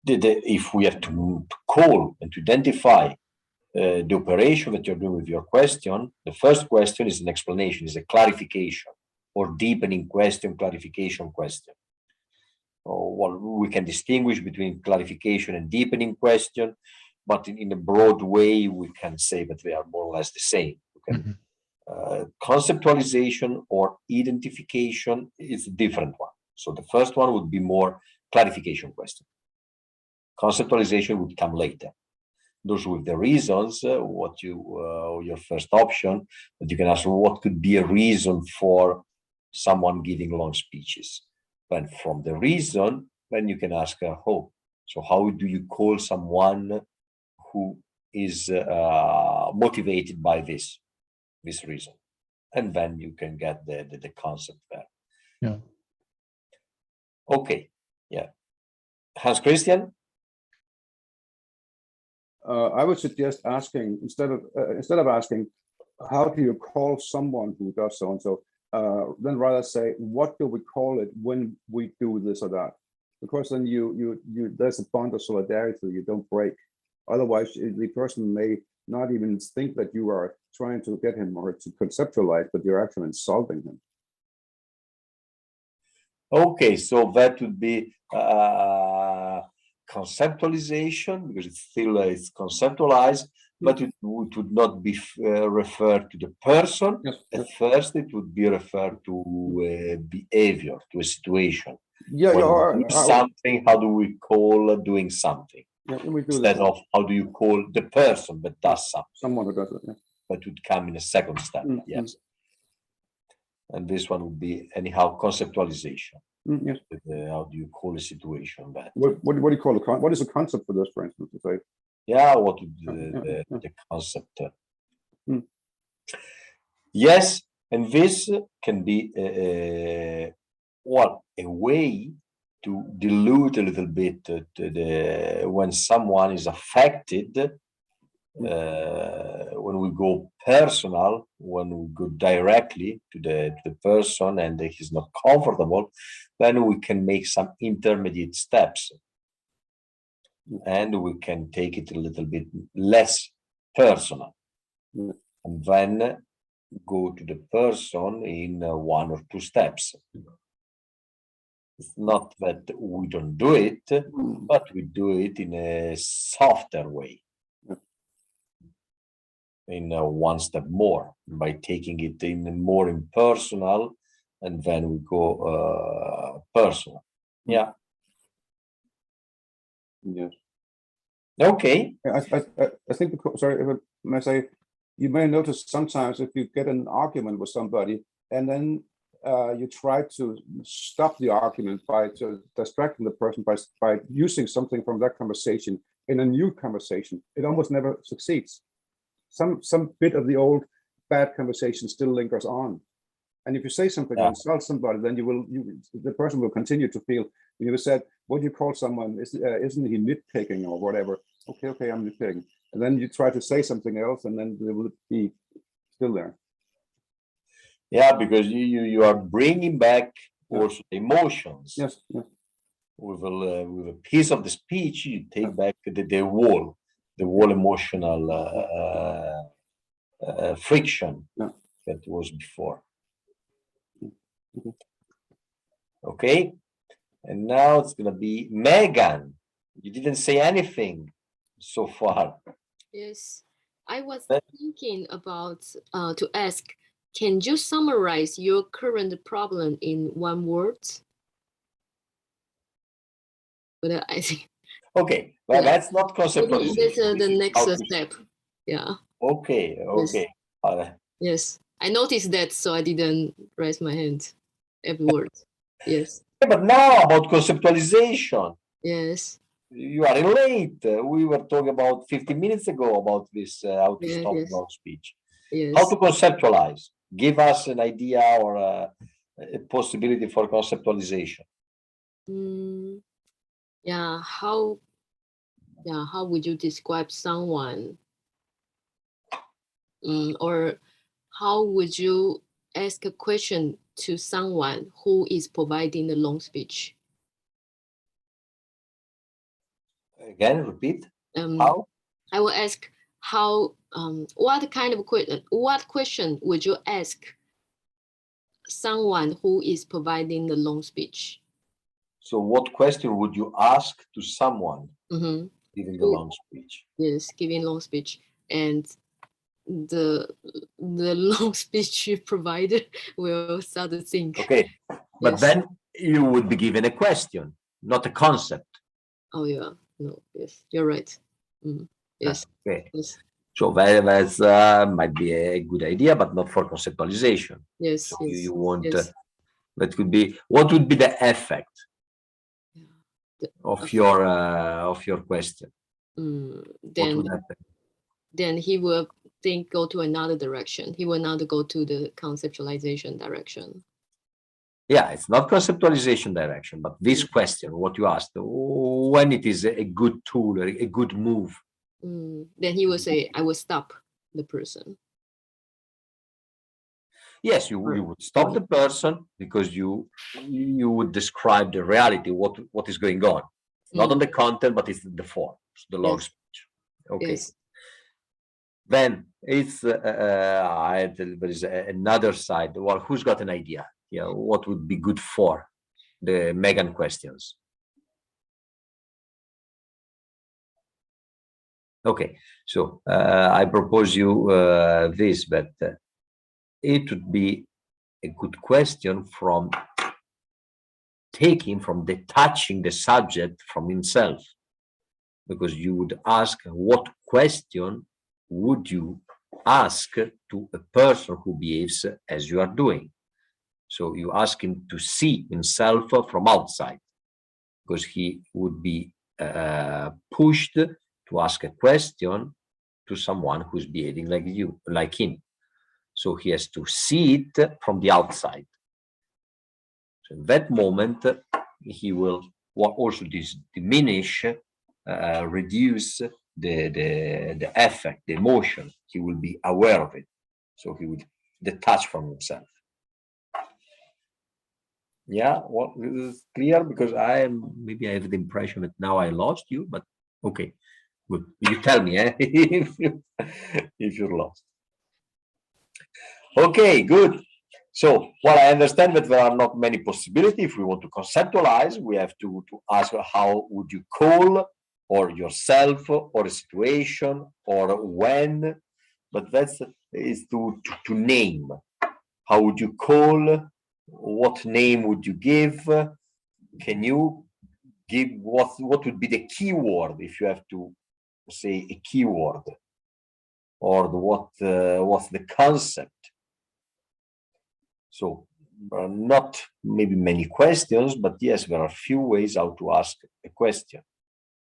if we have to call and to identify the operation that you're doing with your question, the first question is an explanation, is a clarification, or deepening question, clarification question. Well, we can distinguish between clarification and deepening question, but in a broad way, we can say that they are more or less the same. Okay? Conceptualization or identification is a different one. So the first one would be more clarification question. Conceptualization would come later. Those with the reasons, what your first option, that you can ask what could be a reason for someone giving long speeches. Then from the reason, then you can ask, so how do you call someone who is motivated by this reason? And then you can get the concept there. Yeah. Okay. Yeah. Hans Christian? I would suggest asking, instead of asking, how do you call someone who does so and so, then rather say, what do we call it when we do this or that? Because then there's a bond of solidarity you don't break. Otherwise, the person may not even think that you are trying to get him or to conceptualize, but you're actually insulting him. Okay, so that would be conceptualization, because it's still it's conceptualized, but it would not be referred to the person. Yes, At first, it would be referred to behavior, to a situation. Yeah, When yeah, we do something, how do we call doing something? we do Instead that. of how do you call the person that does something, Someone who does it. Yeah. but would come in a second step. Mm, Yes. And this one would be anyhow conceptualization. Yes. How do you call a situation that? What do you call it? What is the concept for this, for instance? To say, Yeah, what would the concept? Yes, and this can be well, a way to dilute a little bit when someone is affected, when we go personal, when we go directly to the person and he's not comfortable, then we can make some intermediate steps. And we can take it a little bit less personal. And then go to the person in 1 or 2 steps. It's not that we don't do it, but we do it in a softer way. In 1 step more, by taking it in more impersonal, and then we go personal. Yeah. yes. Okay. I think, sorry, if I may say, you may notice sometimes if you get an argument with somebody and then you try to stop the argument by distracting the person by using something from that conversation in a new conversation, it almost never succeeds. Some bit of the old bad conversation still lingers on. And if you say something or insult somebody, then the person will continue to feel, you said, what do you call someone? Isn't he nitpicking or whatever? Okay, I'm nitpicking. And then you try to say something else, and then they will be still there. Yeah, because you are bringing back also emotions. Yes. With a piece of the speech, you take back the wall emotional friction that was before. Okay, and now it's gonna be Megan. You didn't say anything so far. Yes, I was thinking about to ask, can you summarize your current problem in 1 word? But I think. Okay, well, that's not conceptualization. That's the next step. Yeah. Okay. Yes, I noticed that, so I didn't raise my hand every word. Yes. But now about conceptualization. Yes. You are late. We were talking about 15 minutes ago about this, how to stop long speech. Yes. How to conceptualize. Give us an idea or a possibility for conceptualization. Yeah, how would you describe someone? Or how would you ask a question to someone who is providing the long speech? Again, repeat. How? I will ask how. What kind of question? What question would you ask someone who is providing the long speech? So, what question would you ask to someone giving the long speech? Yes, giving long speech, and the long speech provider will start to think. Okay, but then you would be given a question, not a concept. Oh yeah, no, yes, you're right. Yes. Okay. Yes. So that might be a good idea, but not for conceptualization. Yes. So yes. you want yes. that could be, what would be the effect of your question? Then he will go to another direction. He will not go to the conceptualization direction. Yeah, it's not conceptualization direction, but this question, what you asked, when it is a good tool, a good move. Then he will say, I will stop the person. Yes, you would stop the person because you would describe the reality, what is going on. Not on the content, but it's the form, the long speech. Okay. Yes. Then it's there is another side. Well, who's got an idea? Yeah, what would be good for the Megan questions? Okay, so I propose you this, but it would be a good question from detaching the subject from himself, because you would ask, what question would you ask to a person who behaves as you are doing? So you ask him to see himself from outside, because he would be pushed to ask a question to someone who's behaving like you, like him. So he has to see it from the outside. So in that moment, he will also diminish, reduce the effect, the emotion. He will be aware of it. So he will detach from himself. Yeah, well, this is clear, because maybe I have the impression that now I lost you, but okay, good. You tell me if you're lost. Okay, good. So, well, I understand that there are not many possibilities. If we want to conceptualize, we have to ask, how would you call, or yourself, or a situation, or when? But that's is to name. How would you call? What name would you give? Can you give what would be the keyword if you have to say a keyword, or what's the concept? So not maybe many questions, but yes, there are few ways how to ask a question.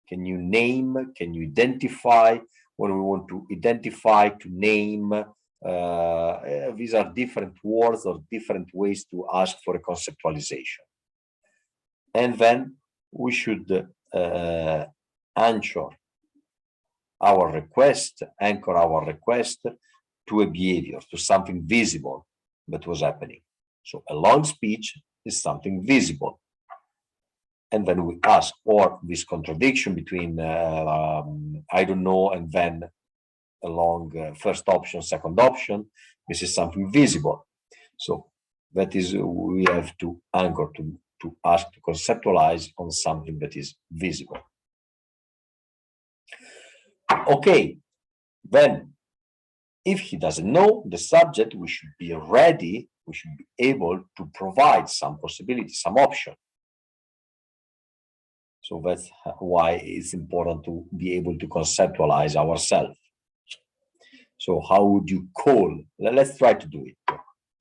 Can you name? Can you identify? When we want to identify, to name, these are different words or different ways to ask for a conceptualization. And then we should anchor our request to a behavior, to something visible that was happening. So a long speech is something visible. And then we ask, or this contradiction between I don't know, and then a long first option, second option, this is something visible. So that is, we have to anchor, to ask, to conceptualize on something that is visible. Okay, then if he doesn't know the subject, we should be ready, we should be able to provide some possibility, some option. So that's why it's important to be able to conceptualize ourselves. So how would you call? Let's try to do it.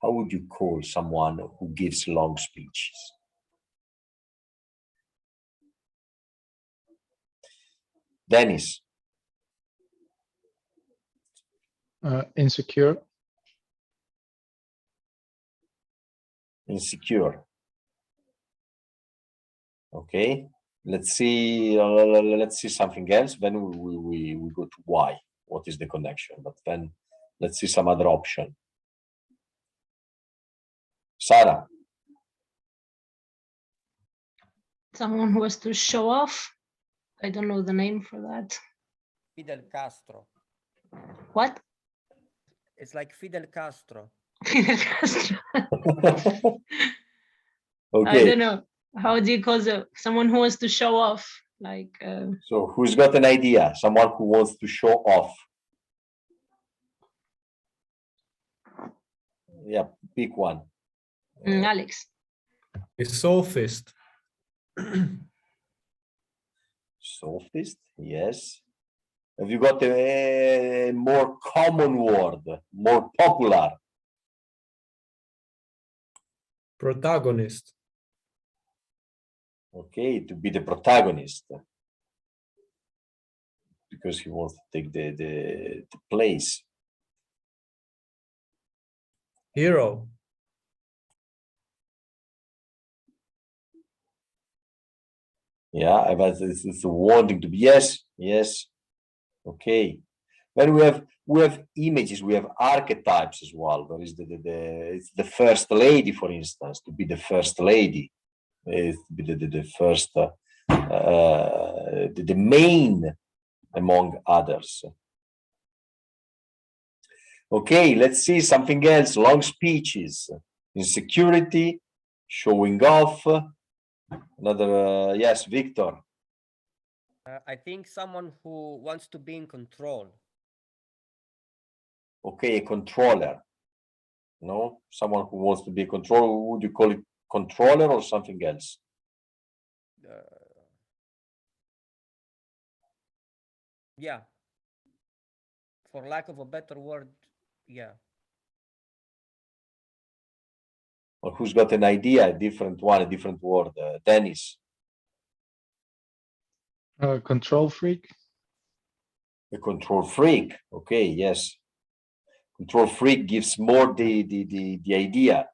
How would you call someone who gives long speeches? Dennis. Insecure. Insecure. Okay. Let's see something else. Then we go to why. What is the connection? But then let's see some other option. Sarah. Someone who has to show off. I don't know the name for that. Fidel Castro. What? It's like Fidel Castro. Fidel Castro. Okay. I don't know. How do you call someone who wants to show off? Like. So who's got an idea? Someone who wants to show off. Yeah, pick one. Alex. A sophist. Sophist, yes. Have you got a more common word, more popular? Protagonist. Okay, to be the protagonist, because he wants to take the place. Hero. Yeah, but it's wanting to be, yes. Okay. Then we have images, we have archetypes as well. There is it's the first lady, for instance, to be the first lady. It's the first, the main among others. Okay, let's see something else. Long speeches, insecurity, showing off. Another, yes, Victor. I think someone who wants to be in control. Okay, a controller. No, someone who wants to be a controller. Would you call it controller or something else? Yeah. For lack of a better word, yeah. Or who's got an idea, a different one, a different word? Dennis. Control freak. A control freak. Okay, yes. Control freak gives more the idea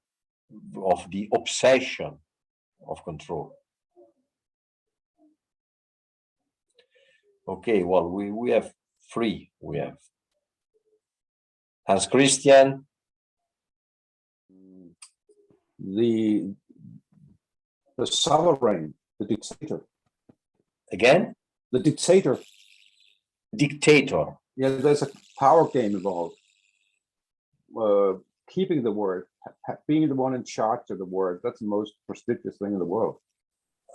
of the obsession of control. Okay, well, we have three. We have Hans Christian. The sovereign, the dictator. Again? The dictator. Dictator. Yeah, there's a power game involved. Keeping the word, being the one in charge of the word, that's the most prestigious thing in the world.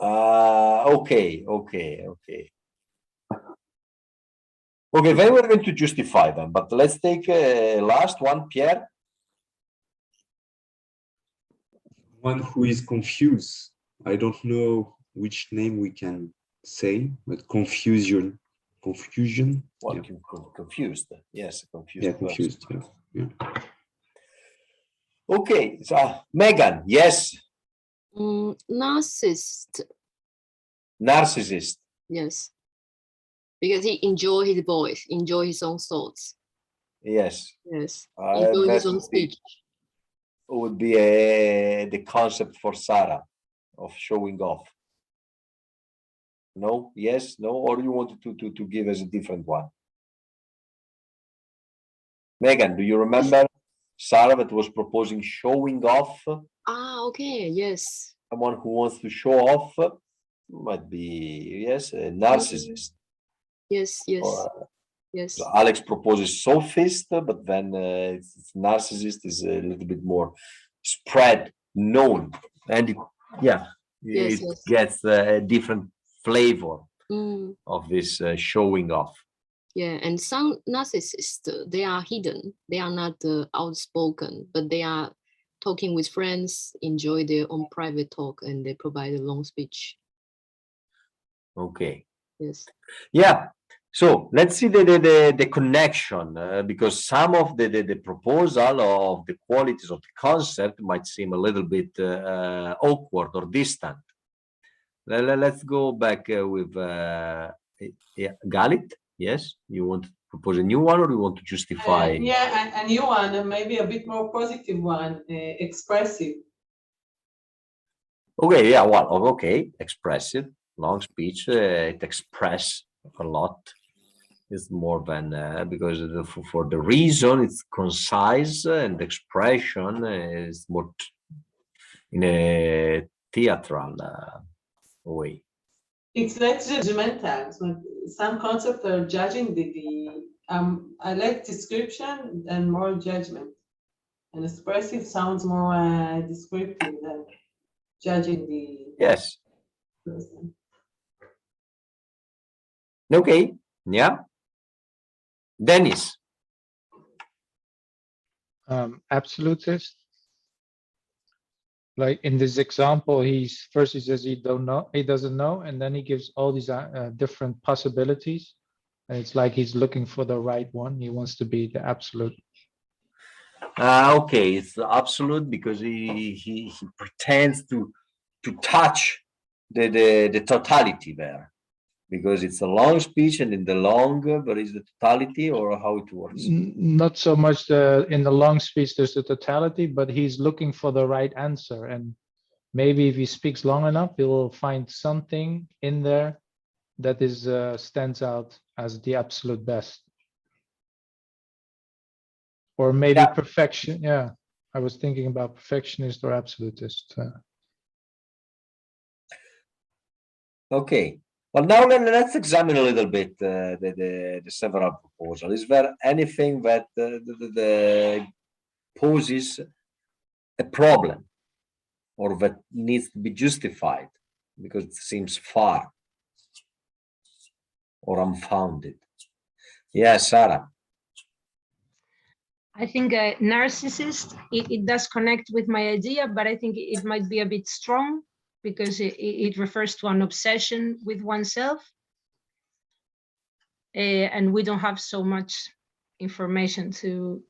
Okay. Okay, then we're going to justify them, but let's take last one, Pierre. One who is confused. I don't know which name we can say, but confusion. Well, Yeah. confused. Yes, confused. Yeah, person. confused. Yeah. Okay, so Megan, yes. Narcissist. Narcissist. Yes. Because he enjoy his voice, enjoy his own thoughts. Yes. Yes. Enjoy That his own would be, speech. the concept for Sarah of showing off. No, yes, no, or you wanted to give us a different one? Megan, do you remember Sarah that was proposing showing off? Ah, okay. Yes. Someone who wants to show off might be, yes, a narcissist. Yes, yes, Or, yes. so Alex proposes sophist, but then it's narcissist is a little bit more spread, known, and Yes, it yes. gets a different flavor Mm, of this showing off. yeah, and some narcissists, they are hidden. They are not outspoken, but they are talking with friends, enjoy their own private talk, and they provide a long speech. Okay. Yes. Yeah. So let's see the connection because some of the proposal of the qualities of the concept might seem a little bit awkward or distant. Let's go back with Galit. Yes, you want to propose a new one, or you want to justify? Yeah, a new one, and maybe a bit more positive one, expressive. Okay, yeah, well, okay, expressive, long speech, it express a lot. It's more than because for the reason it's concise and expression is more in a theatrical way. It's less judgmental. So some concepts are judging I like description and more judgment. And expressive sounds more descriptive than judging the Yes. person. Okay. Yeah. Dennis. Absolutist. Like in this example, he says he doesn't know, and then he gives all these different possibilities. And it's like he's looking for the right one. He wants to be the absolute. Okay, it's the absolute because he pretends to touch the totality there, because it's a long speech, and in the long there is the totality, or how it works. Not so much in the long speech there's the totality, but he's looking for the right answer, and maybe if he speaks long enough he will find something in there that is stands out as the absolute best, or maybe perfection. Yeah, I was thinking about perfectionist or absolutist. Okay. Well, now let's examine a little bit the several proposals. Is there anything that poses a problem or that needs to be justified because it seems far? or unfounded. Yeah, Sarah. I think a narcissist, it does connect with my idea, but I think it might be a bit strong because it refers to an obsession with oneself. And we don't have so much information to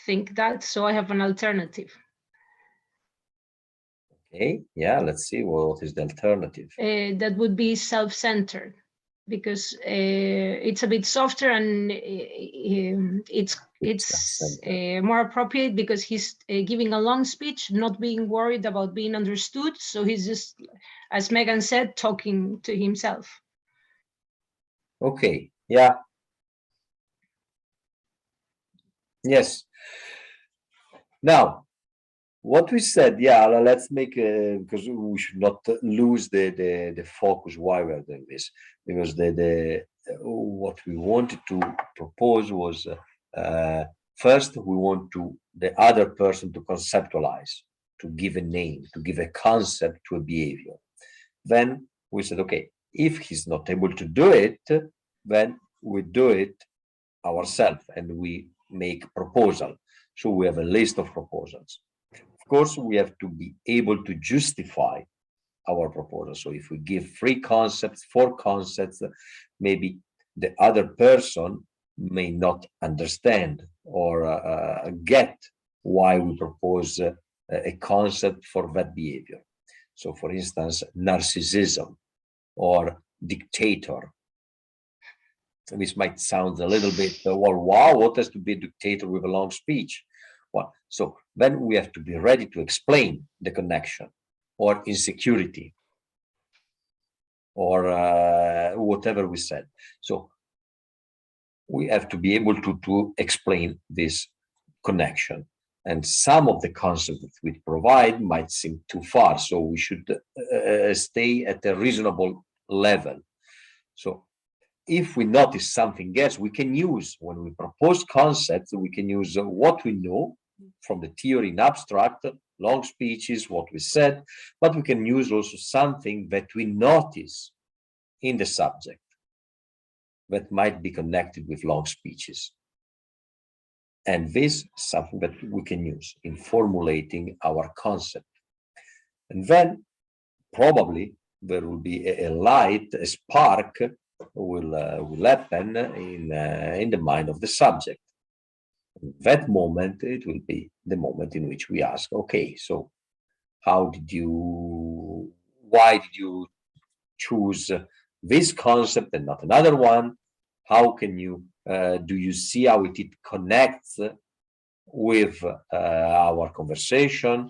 think that, so I have an alternative. Okay, yeah, let's see what is the alternative. That would be self-centered, because it's a bit softer and it's more appropriate because he's giving a long speech, not being worried about being understood. So he's just, as Megan said, talking to himself. Okay, yeah. Yes. Now, what we said, yeah, let's make, because we should not lose the focus why we're doing this, because what we wanted to propose was first we want the other person to conceptualize, to give a name, to give a concept to a behavior. Then we said, okay, if he's not able to do it, then we do it ourselves and we make proposal. So we have a list of proposals. Of course, we have to be able to justify our proposal. So if we give 3 concepts, 4 concepts, maybe the other person may not understand or get why we propose a concept for that behavior. So for instance, narcissism or dictator. This might sound a little bit, well, wow, what has to be a dictator with a long speech? Well, so then we have to be ready to explain the connection, or insecurity, or whatever we said. So we have to be able to explain this connection. And some of the concepts that we provide might seem too far, so we should stay at a reasonable level. So if we notice something else, we can use, when we propose concepts, we can use what we know from the theory in abstract, long speeches, what we said, but we can use also something that we notice in the subject that might be connected with long speeches. And this is something that we can use in formulating our concept. And then probably there will be a light, a spark will happen in the mind of the subject. In that moment, it will be the moment in which we ask, okay, so why did you choose this concept and not another one? How can you, do you see how it connects with our conversation?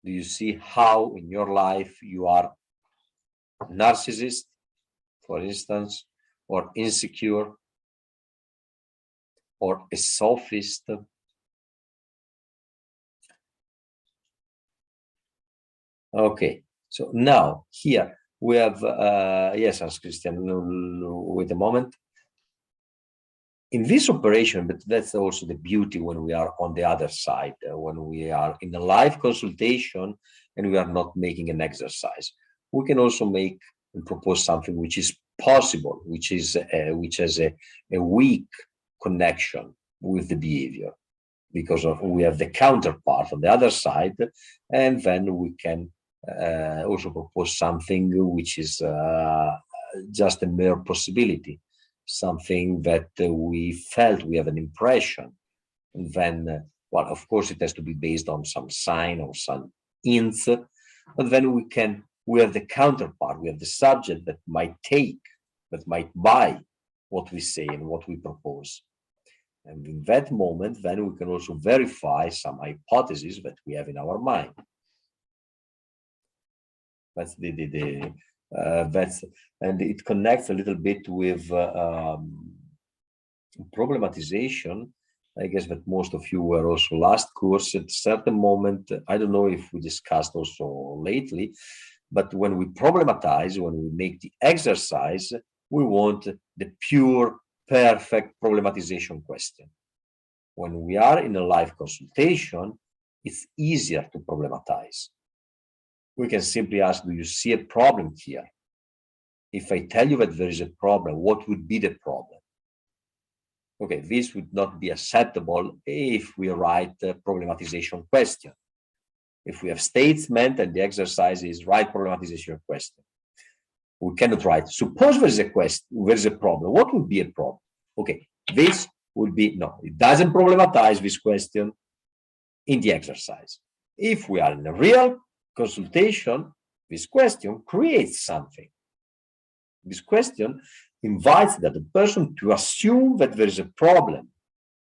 Do you see how in your life you are a narcissist, for instance, or insecure, or a sophist? Okay, so now here we have, yes, Hans Christian, wait a moment. In this operation, but that's also the beauty when we are on the other side, when we are in a live consultation and we are not making an exercise. We can also make and propose something which is possible, which has a weak connection with the behavior, because we have the counterpart on the other side, and then we can also propose something which is just a mere possibility, something that we felt, we have an impression, and then, well, of course, it has to be based on some sign or some hints, but then we have the counterpart, we have the subject that might buy what we say and what we propose. And in that moment, then we can also verify some hypotheses that we have in our mind. That's and it connects a little bit with problematization. I guess that most of you were also last course at a certain moment. I don't know if we discussed also lately, but when we problematize, when we make the exercise, we want the pure, perfect problematization question. When we are in a live consultation, it's easier to problematize. We can simply ask, do you see a problem here? If I tell you that there is a problem, what would be the problem? Okay, this would not be acceptable if we write a problematization question. If we have statement and the exercise is write problematization question. We cannot write, suppose there's a question, there's a problem. What would be a problem? Okay, this would be, no, it doesn't problematize this question in the exercise. If we are in a real consultation, this question creates something. This question invites the person to assume that there is a problem.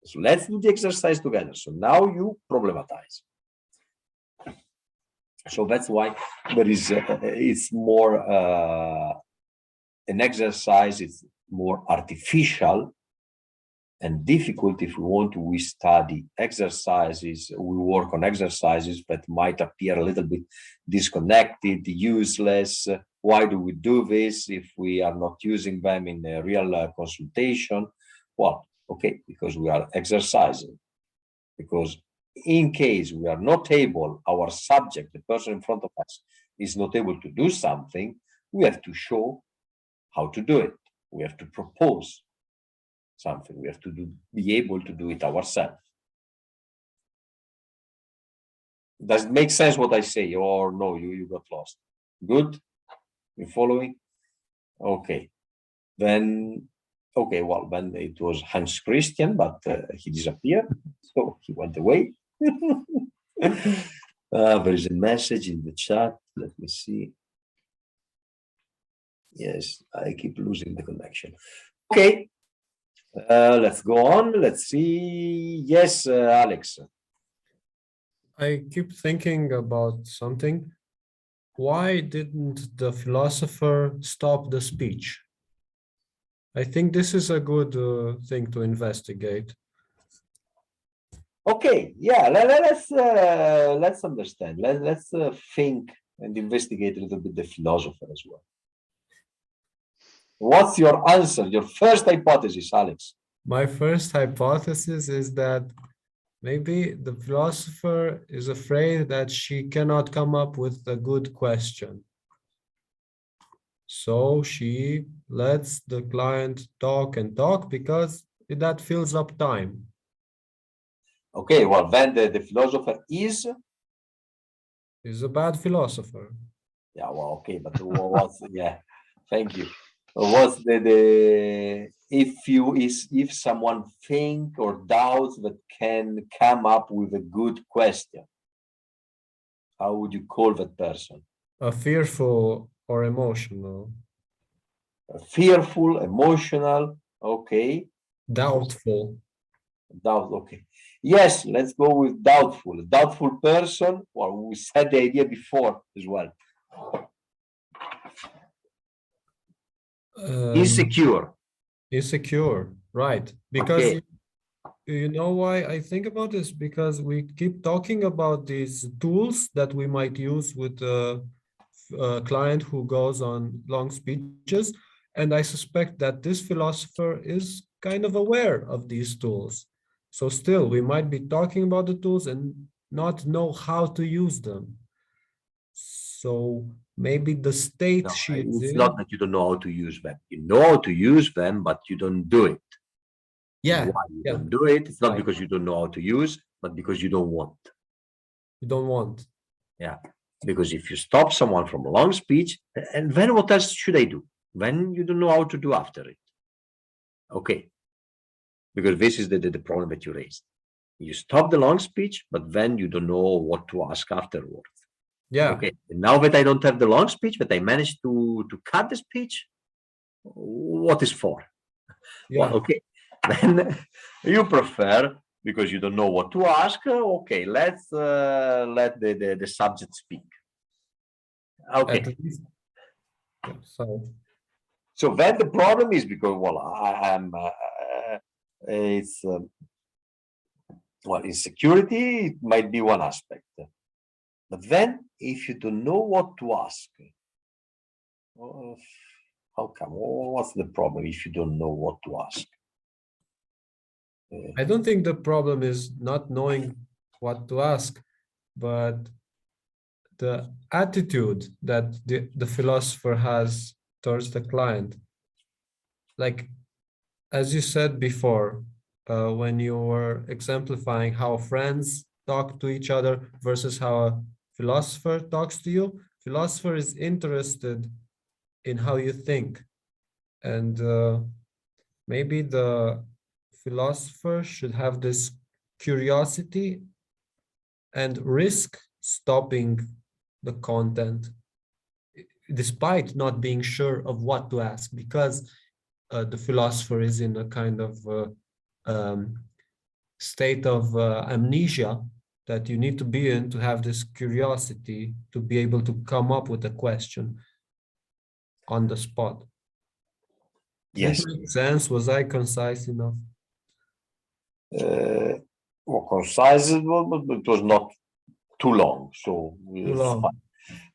So let's do the exercise together. So now you problematize. So that's why there is, it's more an exercise, it's more artificial and difficult if we want to, we study exercises, we work on exercises that might appear a little bit disconnected, useless. Why do we do this if we are not using them in a real consultation? Well, okay, because we are exercising. Because in case we are not able, our subject, the person in front of us, is not able to do something, we have to show how to do it. We have to propose something. We have to be able to do it ourselves. Does it make sense what I say, or no, you got lost? Good? You following? Okay. Then, okay, well, then it was Hans Christian, but he disappeared, so he went away. There is a message in the chat. Let me see. Yes, I keep losing the connection. Okay. Let's go on. Let's see. Yes, Alex. I keep thinking about something. Why didn't the philosopher stop the speech? I think this is a good thing to investigate. Okay, yeah, let's understand. Let's think and investigate a little bit the philosopher as well. What's your answer? Your first hypothesis, Alex? My first hypothesis is that maybe the philosopher is afraid that she cannot come up with a good question. So she lets the client talk and talk because that fills up time. Okay, well, then the philosopher is a bad philosopher. Yeah, well, okay, but what's yeah, thank you. What's the if someone think or doubts that can come up with a good question, how would you call that person? A fearful or emotional. Fearful, emotional, okay. Doubtful. Doubt, okay. Yes, let's go with doubtful. A doubtful person, well, we said the idea before as well. Insecure. Insecure, right. Because okay. You know why I think about this? Because we keep talking about these tools that we might use with a client who goes on long speeches. And I suspect that this philosopher is kind of aware of these tools. So still, we might be talking about the tools and not know how to use them. So maybe the state it's not that you don't know how to use them. You know how to use them, but you don't do it. Yeah. Why you don't do it? It's not because you don't know how to use, but because you don't want. You don't want. Yeah. Because if you stop someone from a long speech, and then what else should I do? Then you don't know how to do after it. Okay. Because this is the problem that you raised. You stop the long speech, but then you don't know what to ask afterwards. Yeah. Okay. And now that I don't have the long speech, but I managed to cut the speech, what is for? Yeah. Well, okay. Then you prefer, because you don't know what to ask, okay, let's let the subject speak. Okay. So then the problem is because, well, well, insecurity, it might be one aspect. But then if you don't know what to ask, how come? What's the problem if you don't know what to ask? I don't think the problem is not knowing what to ask, but the attitude that the philosopher has towards the client. Like, as you said before, when you were exemplifying how friends talk to each other versus how a philosopher talks to you, philosopher is interested in how you think. And maybe the philosopher should have this curiosity and risk stopping the content, despite not being sure of what to ask, because the philosopher is in a kind of state of amnesia that you need to be in to have this curiosity to be able to come up with a question on the spot. Yes. Does it make sense? Was I concise enough? Well, concise, but it was not too long, so Too it's long. fine.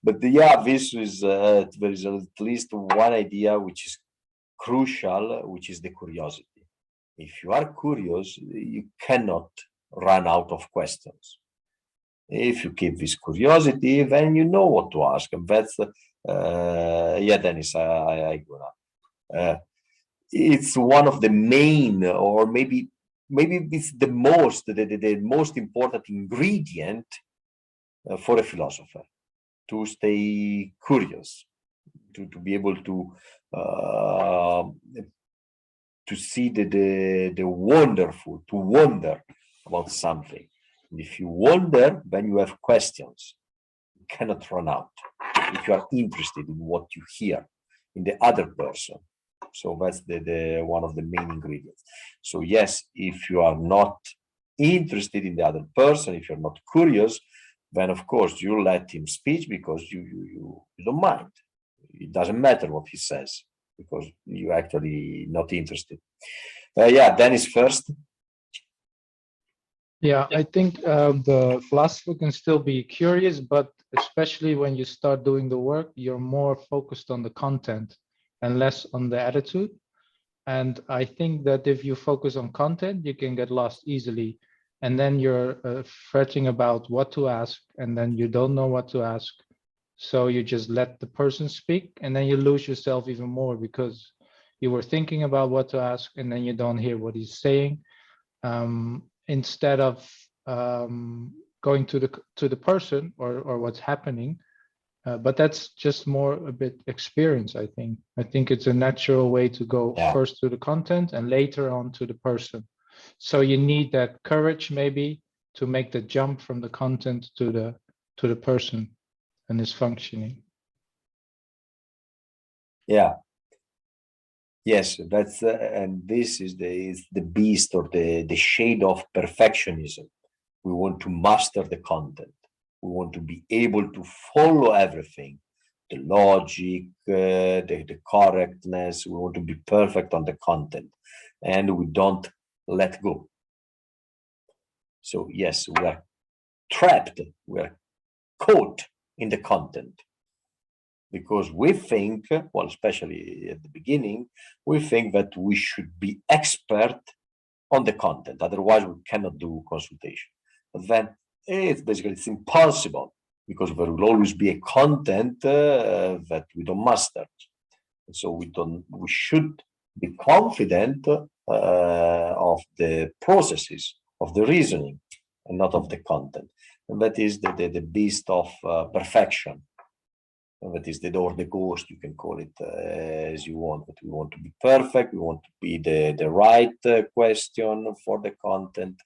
But yeah, this is there is at least one idea which is crucial, which is the curiosity. If you are curious, you cannot run out of questions. If you keep this curiosity, then you know what to ask, and that's yeah, Dennis, I agree. It's one of the main, or maybe it's the most important ingredient for a philosopher, to stay curious, to be able to see the wonderful, to wonder about something. And if you wonder, then you have questions. You cannot run out if you are interested in what you hear in the other person. So that's the one of the main ingredients. So yes, if you are not interested in the other person, if you're not curious, then of course you let him speak because you don't mind. It doesn't matter what he says because you're actually not interested. Yeah, Dennis first. Yeah, I think the philosopher can still be curious, but especially when you start doing the work, you're more focused on the content and less on the attitude. And I think that if you focus on content, you can get lost easily. And then you're fretting about what to ask, and then you don't know what to ask. So you just let the person speak, and then you lose yourself even more because you were thinking about what to ask, and then you don't hear what he's saying. Instead of going to the person or what's happening, but that's just more a bit experience. I think it's a natural way to go first to the content and later on to the person. So you need that courage maybe to make the jump from the content to the person and his functioning. Yeah. Yes, that's and this is the beast or the shade of perfectionism. We want to master the content. We want to be able to follow everything, the logic, the correctness. We want to be perfect on the content, and we don't let go. So yes, we are trapped. We are caught in the content. Because we think, well, especially at the beginning, we think that we should be expert on the content. Otherwise, we cannot do consultation. But then it's impossible because there will always be a content that we don't master. And so we should be confident of the processes, of the reasoning, and not of the content. And that is the beast of perfection. That is or the ghost, you can call it as you want, but we want to be perfect. We want to be the right question for the content,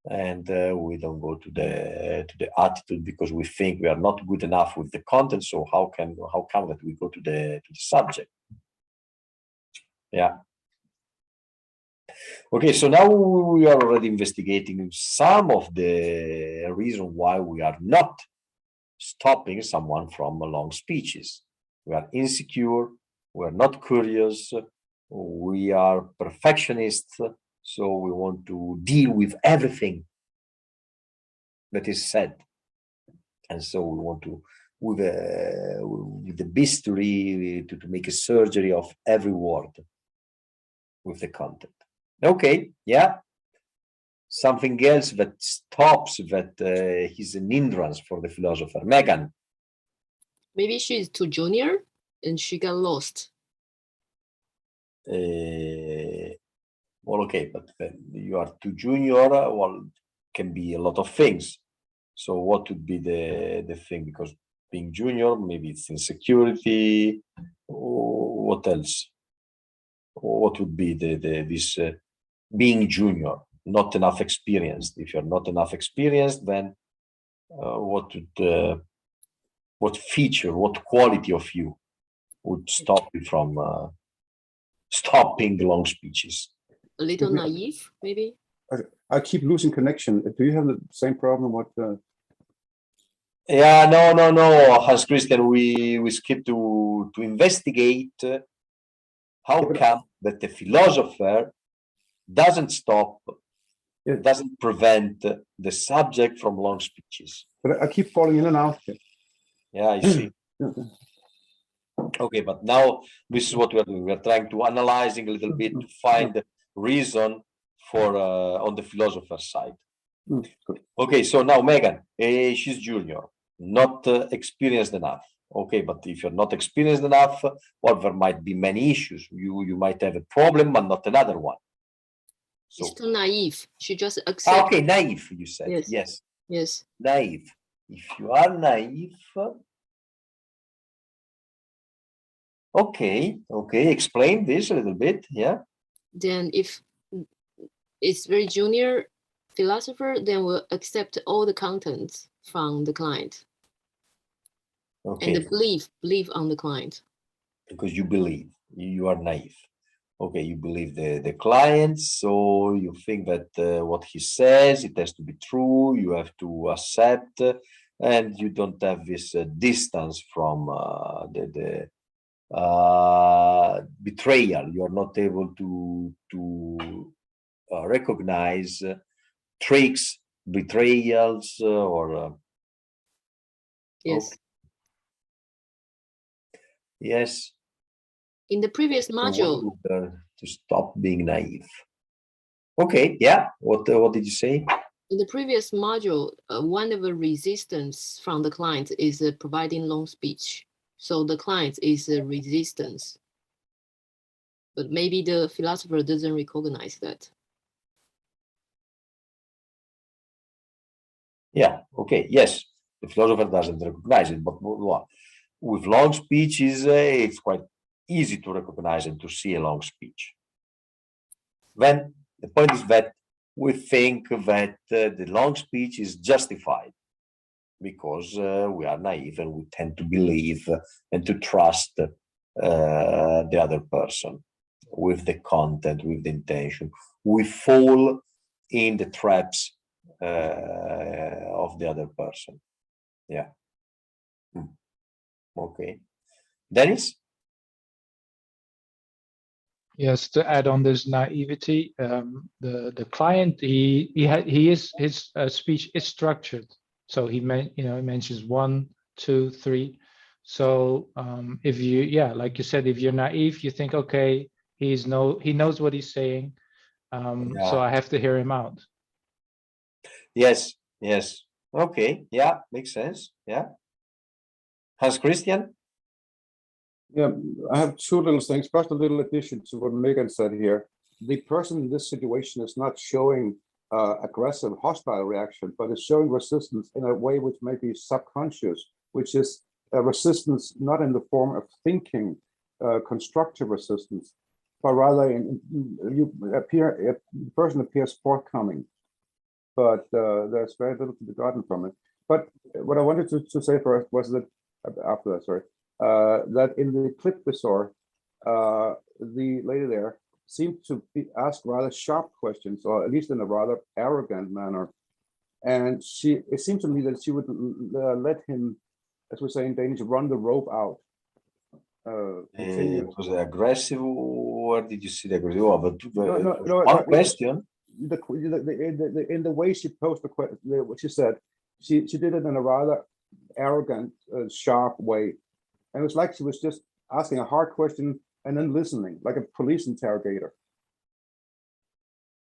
and we don't go to the attitude because we think we are not good enough with the content. So how come that we go to the subject? Yeah. Okay, so now we are already investigating some of the reason why we are not stopping someone from long speeches. We are insecure, we are not curious, we are perfectionists, so we want to deal with everything that is said. And so we want to, with the bisturi, to make a surgery of every word with the content. Okay, yeah. Something else that stops that he's an hindrance for the philosopher. Megan. Maybe she's too junior and she got lost. Well, okay, but then you are too junior. Well, can be a lot of things. So what would be the thing? Because being junior, maybe it's insecurity. Or what else? What would be this being junior, not enough experienced? If you're not enough experienced, then what feature, what quality of you would stop you from stopping long speeches? A little Mhm. naive, maybe. I keep losing connection. Do you have the same problem? What? Yeah, no, Hans Christian, we skip to investigate how Yeah, but- come that the philosopher doesn't stop, Yeah. doesn't prevent the subject from long speeches. But I keep falling in and out. Yeah, I see. Okay, but now this is what we're doing. We're trying to analyzing a little bit to find the reason for on the philosopher's side. Good. Okay, so now Megan, she's junior, not experienced enough. Okay, but if you're not experienced enough, well, there might be many issues. You might have a problem, but not another one. So, She's too naive. She just accepts. okay, naive, you said. Yes. Yes, Yes. naive. If you are naive, okay, explain this a little bit. Yeah. Then if it's very junior philosopher, then we'll accept all the contents from the client Okay. and the believe on the client. Because you believe you are naive. Okay, you believe the client, so you think that what he says, it has to be true, you have to accept, and you don't have this distance from the betrayal. You are not able to recognize tricks, betrayals, or Yes. okay. Yes. In the previous So what module, would, to stop being naive. Okay, yeah. What did you say? in the previous module, one of the resistance from the client is providing long speech. So the client is a resistance. But maybe the philosopher doesn't recognize that. Yeah. Okay. Yes, the philosopher doesn't recognize it, but with long speeches, it's quite easy to recognize and to see a long speech. Then the point is that we think that the long speech is justified because we are naive and we tend to believe and to trust the other person with the content, with the intention. We fall in the traps of the other person. Yeah. Okay. Dennis? Yes, to add on this naivety, the client his speech is structured. So he mentions 1, 2, 3. So if you like you said, if you're naive, you think, okay, he knows what he's saying. So I have to hear him out. Yes. Okay. Yeah, makes sense. Yeah. Hans Christian? Yeah, I have two little things. First, a little addition to what Megan said here. The person in this situation is not showing aggressive, hostile reaction, but is showing resistance in a way which may be subconscious, which is a resistance not in the form of thinking, constructive resistance, but rather the person appears forthcoming, but there's very little to be gotten from it. But what I wanted to say first was that after that, sorry. That in the clip we saw, the lady there seemed to ask rather sharp questions, or at least in a rather arrogant manner. And it seemed to me that she would let him, as we say in Danish, run the rope out. It was aggressive. Where did you see the aggressive? Oh, but No, one question. In the way she posed the question, what she said, she did it in a rather arrogant, sharp way. And it was like she was just asking a hard question and then listening, like a police interrogator.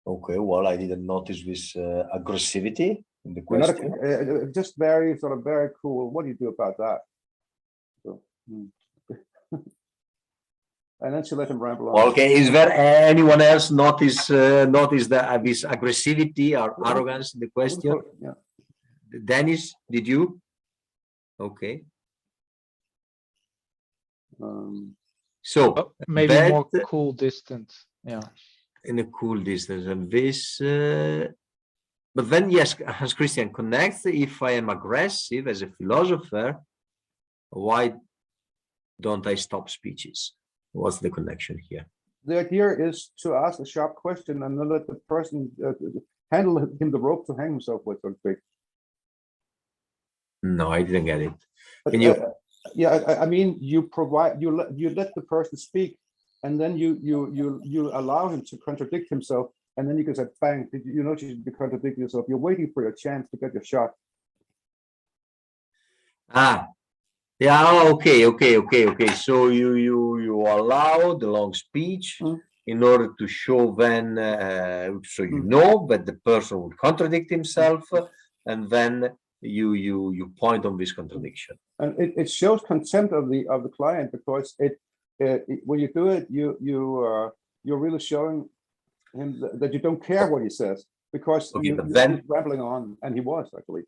Okay, well, I didn't notice this aggressivity in the question. Just very cool. What do you do about that? So, And then she let him ramble on. Okay, is there anyone else notice this aggressivity or arrogance in the question? Yeah. Dennis, did you? Okay. So Oh, maybe that more cool distance. Yeah. in a cool distance, and this but then yes, Hans Christian connects. If I am aggressive as a philosopher, why don't I stop speeches? What's the connection here? The idea is to ask a sharp question and then let the person handle him the rope to hang himself with, so to speak. No, I didn't get it. But, Can you? yeah, I mean, you let the person speak, and then you allow him to contradict himself, and then you can say, "Bang! Did you notice you contradict yourself?" You're waiting for your chance to get your shot. Ah, yeah. Okay. So you allow the long speech in order to show then, so you know that the person will contradict himself, and then you point on this contradiction. And it shows contempt of the client, because when you do it, you're really showing him that you don't care what he says, because Okay, but you're then rambling on, and he was actually.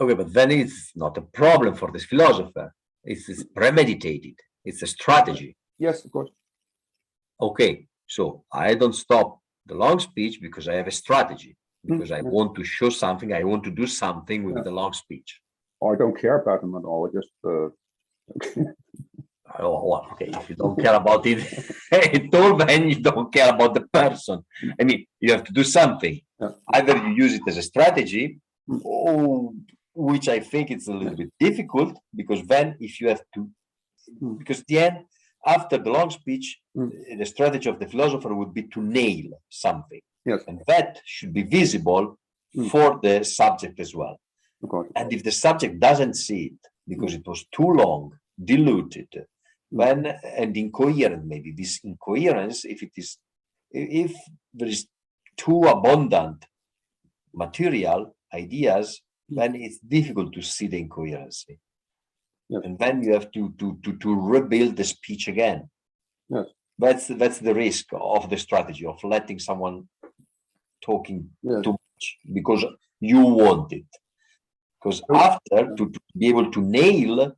okay, but then it's not a problem for this philosopher. It's premeditated. It's a strategy. Yes, of course. Okay, so I don't stop the long speech because I have a strategy, because I want to show something. I want to do something with the long speech. Or I don't care about him at all. Just Oh, well, okay, if you don't care about it at all, then you don't care about the person. I mean, you have to do something. Either you use it as a strategy, or, which I think it's a little bit difficult, because then if you have to, because the end, after the long speech, the strategy of the philosopher would be to nail something. Yes. And that should be visible for the subject as well. And if the subject doesn't see it, because it was too long, diluted, then, and incoherent, maybe this incoherence, if there is too abundant material, ideas, then it's difficult to see the incoherency. Yes. And then you have to rebuild the speech again. Yes. That's the risk of the strategy of letting someone talking too much because you want it. Because after to be able to nail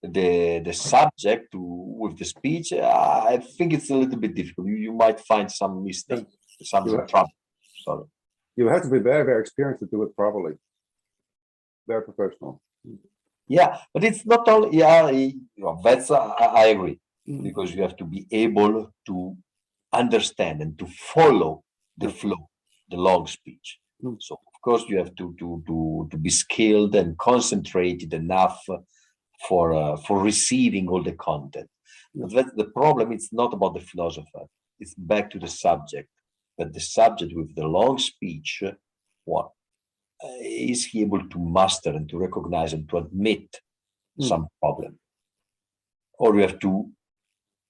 the subject with the speech, I think it's a little bit difficult. You might find some mistake, some trouble. Sorry. You have to be very, very experienced to do it properly. Very professional. Yeah, but it's not all. Yeah, that's I agree, because you have to be able to understand and to follow the flow, the long speech. So of course you have to be skilled and concentrated enough for receiving all the content. But that's the problem. It's not about the philosopher. It's back to the subject. But the subject with the long speech, what is he able to master and to recognize and to admit some problem? Or you have to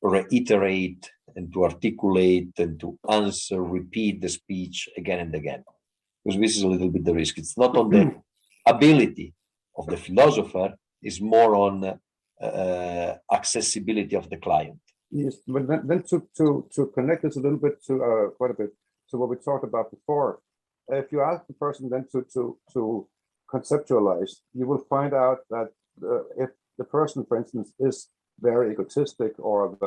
reiterate and to articulate and to answer, repeat the speech again and again. Because this is a little bit the risk. It's not on the ability of the philosopher, it's more on accessibility of the client. Yes, but then to connect this a little bit to quite a bit to what we talked about before, if you ask the person then to conceptualize, you will find out that if the person, for instance, is very egotistic or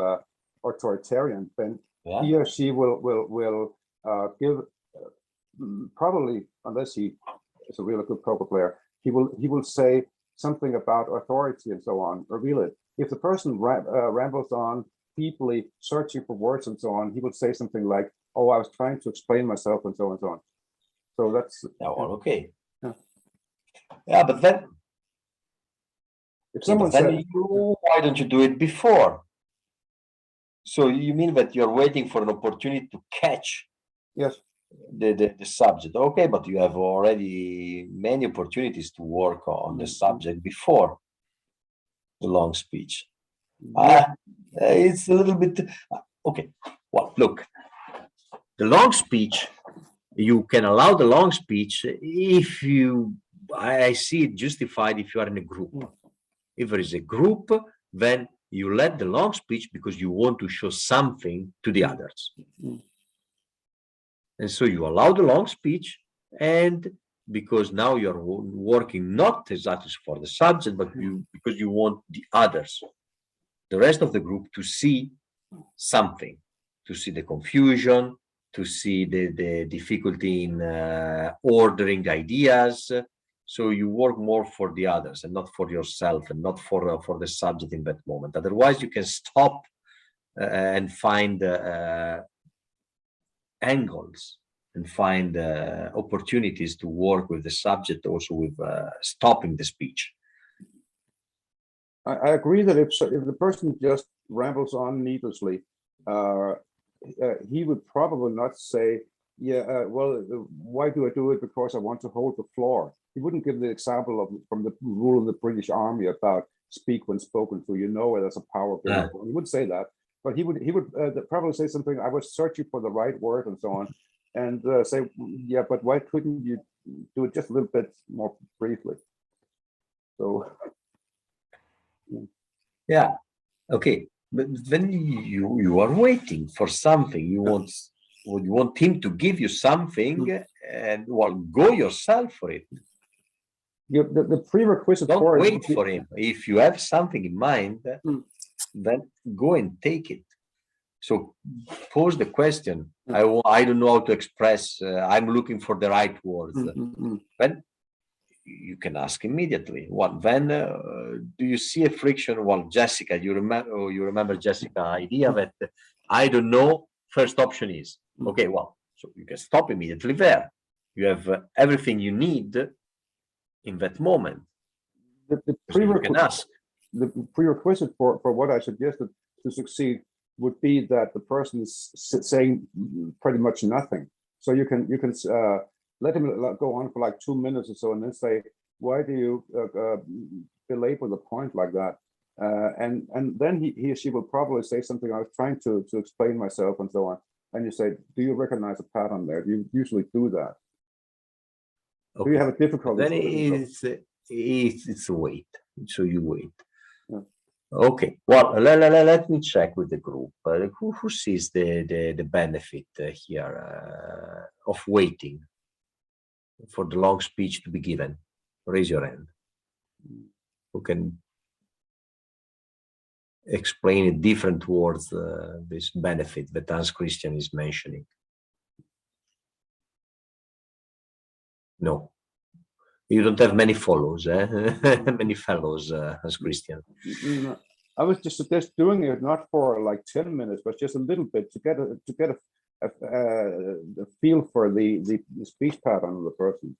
authoritarian, then he or she will give probably, unless he is a really good poker player, he will say something about authority and so on, reveal it. If the person rambles on, deeply searching for words and so on, he would say something like, "Oh, I was trying to explain myself," and so on and so on. So that's okay. Yeah, but then if someone said, why don't you do it before? So you mean that you're waiting for an opportunity to catch the subject? Okay, but you have already many opportunities to work on the subject before the long speech. It's a little bit okay. Well, look, the long speech, you can allow the long speech if I see it justified if you are in a group. If there is a group, then you let the long speech because you want to show something to the others. And so you allow the long speech, and because now you're working not exactly for the subject, but because you want the others, the rest of the group, to see something, to see the confusion, to see the difficulty in ordering ideas. So you work more for the others and not for yourself, and not for the subject in that moment. Otherwise, you can stop and find angles and find opportunities to work with the subject, also with stopping the speech. I agree that if the person just rambles on needlessly, he would probably not say, yeah, well, why do I do it? Because I want to hold the floor. He wouldn't give the example from the rule of the British Army about speak when spoken to, you know, there's a power behind it. He would say that, but he would probably say something, I was searching for the right word and so on, and say, yeah, but why couldn't you do it just a little bit more briefly? So, yeah, okay. But when you are waiting for something, you want him to give you something, and well, go yourself for it. The prerequisite Don't for wait for him. If you have something in mind, then go and take it. So pose the question. I don't know how to express. I'm looking for the right words. Then you can ask immediately. What then? Do you see a friction? Well, Jessica, you remember Jessica's idea that I don't know. First option is okay. Well, so you can stop immediately there. You have everything you need in that moment. The prerequisite for what I suggested to succeed would be that the person is saying pretty much nothing. So you can let him go on for like 2 minutes or so, and then say, why do you belabor the point like that? And then he or she will probably say something, I was trying to explain myself and so on. And you say, do you recognize a pattern there? Do you usually do that? Okay. Do you have a difficulty? Then it's a wait. So you wait. Yeah. Okay. Well, let me check with the group. Who sees the benefit here of waiting for the long speech to be given? Raise your hand. Who can explain it different towards this benefit that Hans Christian is mentioning? No. You don't have many follows, many fellows, Hans Christian. I was just doing it not for like 10 minutes, but just a little bit to get a feel for the speech pattern of the person.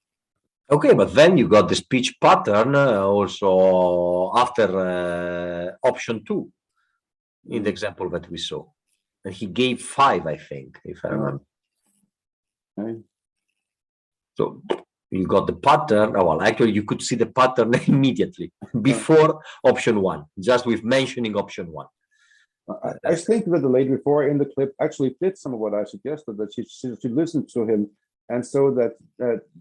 Okay, but then you got the speech pattern also after option 2 in the example that we saw, and he gave 5, I think, if I remember. Okay. So you got the pattern. Oh, well, actually, you could see the pattern immediately before option 1, just with mentioning option 1. I think that the lady before in the clip actually did some of what I suggested, that she listened to him, and so that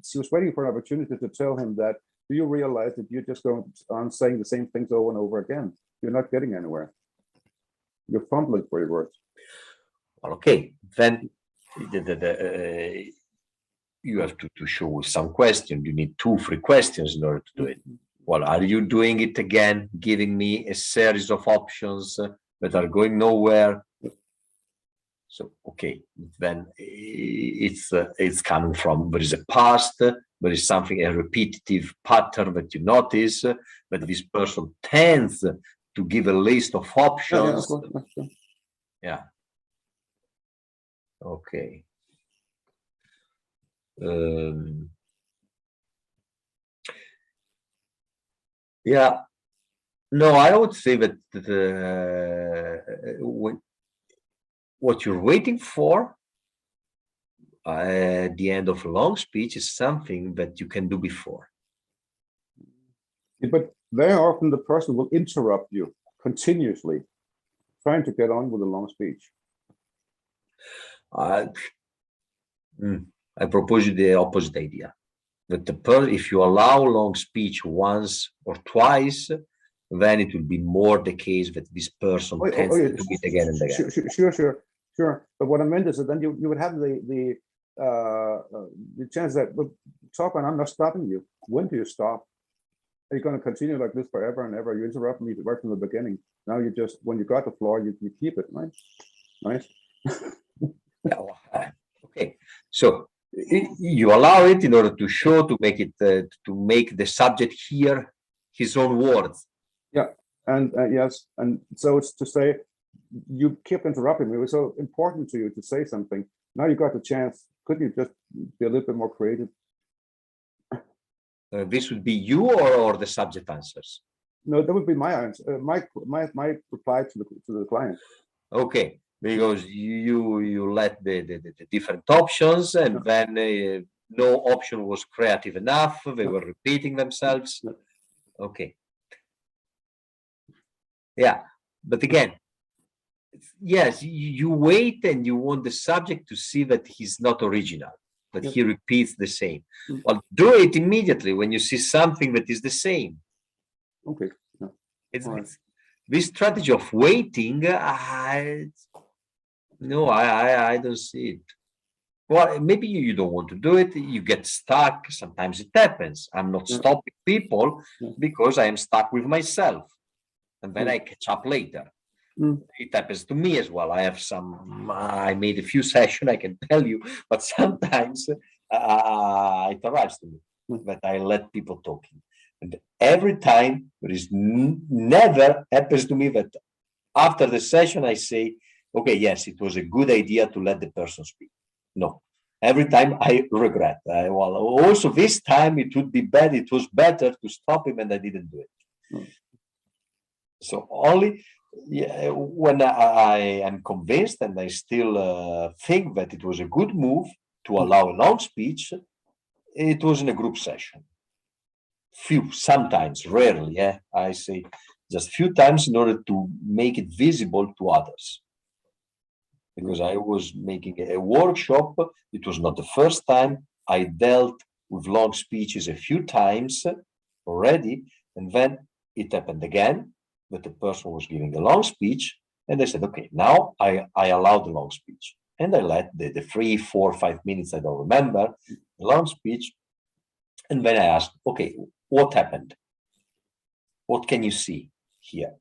she was waiting for an opportunity to tell him that, do you realize that you're just going on saying the same things over and over again? You're not getting anywhere. You're fumbling for your words. Well, okay, then you have to show with some question. You need 2-3 questions in order to do it. Well, are you doing it again, giving me a series of options that are going nowhere? So, okay, then it's coming from, there is a past, there is something, a repetitive pattern that you notice, that this person tends to give a list of options. Yeah. Okay. Yeah. No, I would say that what you're waiting for at the end of a long speech is something that you can do before. But very often the person will interrupt you continuously, trying to get on with a long speech. I propose you the opposite idea. That if you allow long speech once or twice, then it will be more the case that this person tends to do it again and again. Sure. But what I meant is that then you would have the chance that, look, talk, and I'm not stopping you. When do you stop? Are you going to continue like this forever and ever? You interrupt me right from the beginning. Now you just, when you got the floor, you keep it, right? Nice. Okay, so you allow it in order to show, to make it, to make the subject hear his own words. Yeah, and yes, and so it's to say, you kept interrupting me. It was so important to you to say something. Now you got the chance. Couldn't you just be a little bit more creative? This would be you or the subject answers? No, that would be my answer. My reply to the client. Okay, because you let the different options, and then no option was creative enough. They were repeating themselves. Okay. Yeah, but again, yes, you wait and you want the subject to see that he's not original, that he repeats the same. Well, do it immediately when you see something that is the same. Okay. It's this strategy of waiting. No, I don't see it. Well, maybe you don't want to do it. You get stuck. Sometimes it happens. I'm not stopping people because I am stuck with myself, and then I catch up later. It happens to me as well. I have I made a few sessions, I can tell you, but sometimes it arrives to me that I let people talking. And every time there is never happens to me that after the session I say, okay, yes, it was a good idea to let the person speak. No, every time I regret. Well, also this time it would be bad. It was better to stop him, and I didn't do it. So only when I am convinced, and I still think that it was a good move to allow a long speech, it was in a group session. Sometimes, rarely, I say just few times in order to make it visible to others. Because I was making a workshop, it was not the first time. I dealt with long speeches a few times already, and then it happened again that the person was giving a long speech, and I said, okay, now I allow the long speech, and I let the 3, 4, 5 minutes, I don't remember, the long speech, and then I asked, okay, what happened? What can you see here?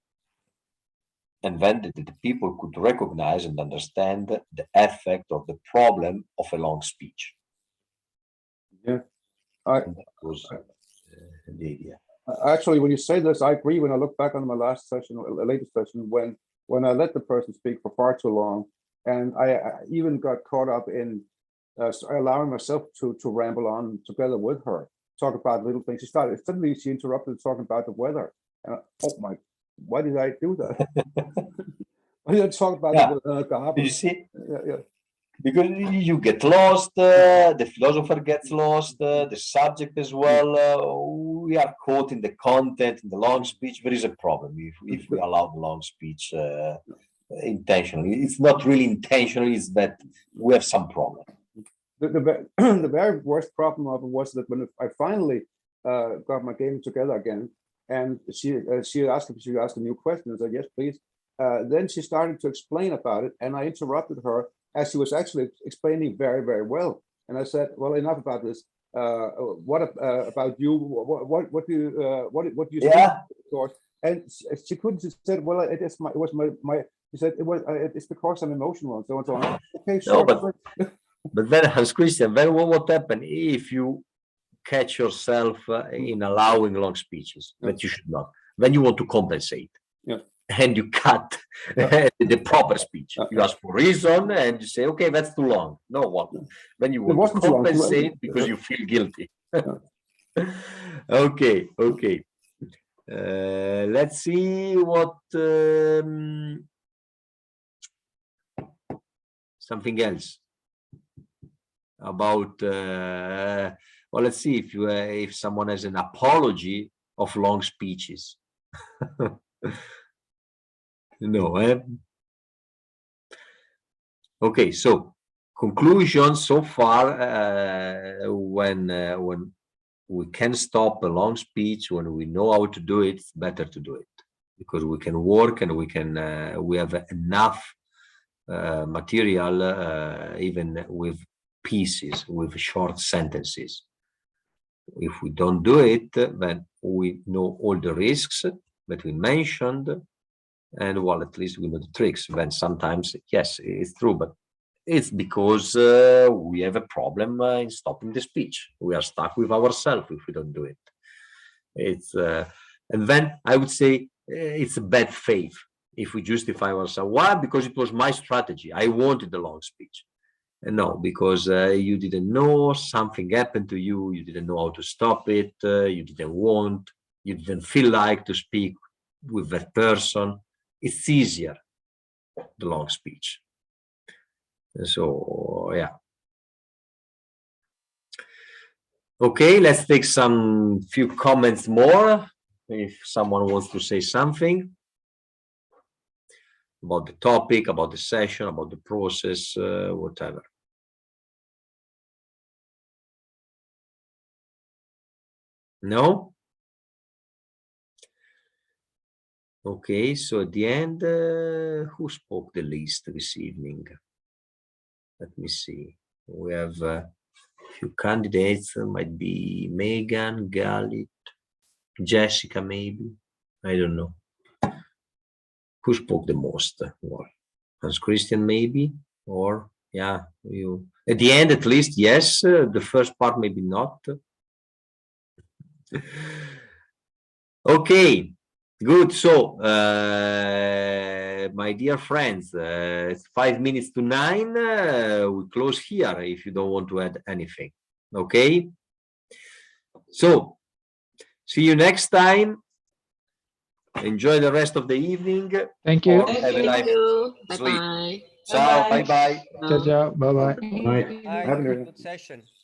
And then the people could recognize and understand the effect of the problem of a long speech. Yeah, that was the idea. Actually, when you say this, I agree. When I look back on my last session, latest session, when I let the person speak for far too long, and I even got caught up in allowing myself to ramble on together with her, talk about little things. Suddenly she interrupted talking about the weather. And why did I do that? Why did I talk about the You see? Yeah. Because you get lost, the philosopher gets lost, the subject as well. We are caught in the content, in the long speech. There is a problem if we allow the long speech intentionally. It's not really intentional, it's that we have some problem. The very worst problem of it was that when I finally got my game together again, and she asked a new question, I said, yes, please. Then she started to explain about it, and I interrupted her as she was actually explaining very, very well. And I said, well, enough about this. What about you? What do you think, of course? And she couldn't. She said, well, it was my. She said it's because I'm emotional and so on and so on. Okay, sure. No, but then Hans Christian, then what happened if you catch yourself in allowing long speeches that you should not? Then you want to compensate. And you cut the proper speech. You ask for reason and you say, okay, that's too long. No, what? Then you want to compensate because you feel guilty. Okay. Let's see what something else about. Well, let's see if someone has an apology of long speeches. No. Okay, so conclusion so far when we can stop a long speech when we know how to do it. It's better to do it because we can work and we have enough material even with pieces, with short sentences. If we don't do it, then we know all the risks that we mentioned, and well, at least we know the tricks. Then sometimes, yes, it's true, but it's because we have a problem in stopping the speech. We are stuck with ourselves if we don't do it. It's and then I would say it's a bad faith if we justify ourselves. Why? Because it was my strategy. I wanted a long speech. No, because you didn't know, something happened to you, you didn't know how to stop it, you didn't want, you didn't feel like to speak with that person. It's easier, the long speech. So, yeah. Okay, let's take some few comments more, if someone wants to say something about the topic, about the session, about the process, whatever. No? Okay, so at the end, who spoke the least this evening? Let me see. We have a few candidates, might be Megan, Galit, Jessica, maybe. I don't know. Who spoke the most? Well, Hans Christian, maybe, or yeah, you. At the end, at least, yes. The first part, maybe not. Okay, good. So, my dear friends, it's 5 minutes to 9. We close here if you don't want to add anything. Okay. So, see you next time. Enjoy the rest of the evening. Thank you. Or Thank have a you. nice Bye sleep. bye. Ciao. Bye-bye. Bye bye. Ciao, ciao. Bye bye. Bye. Hi, Have a good- good session.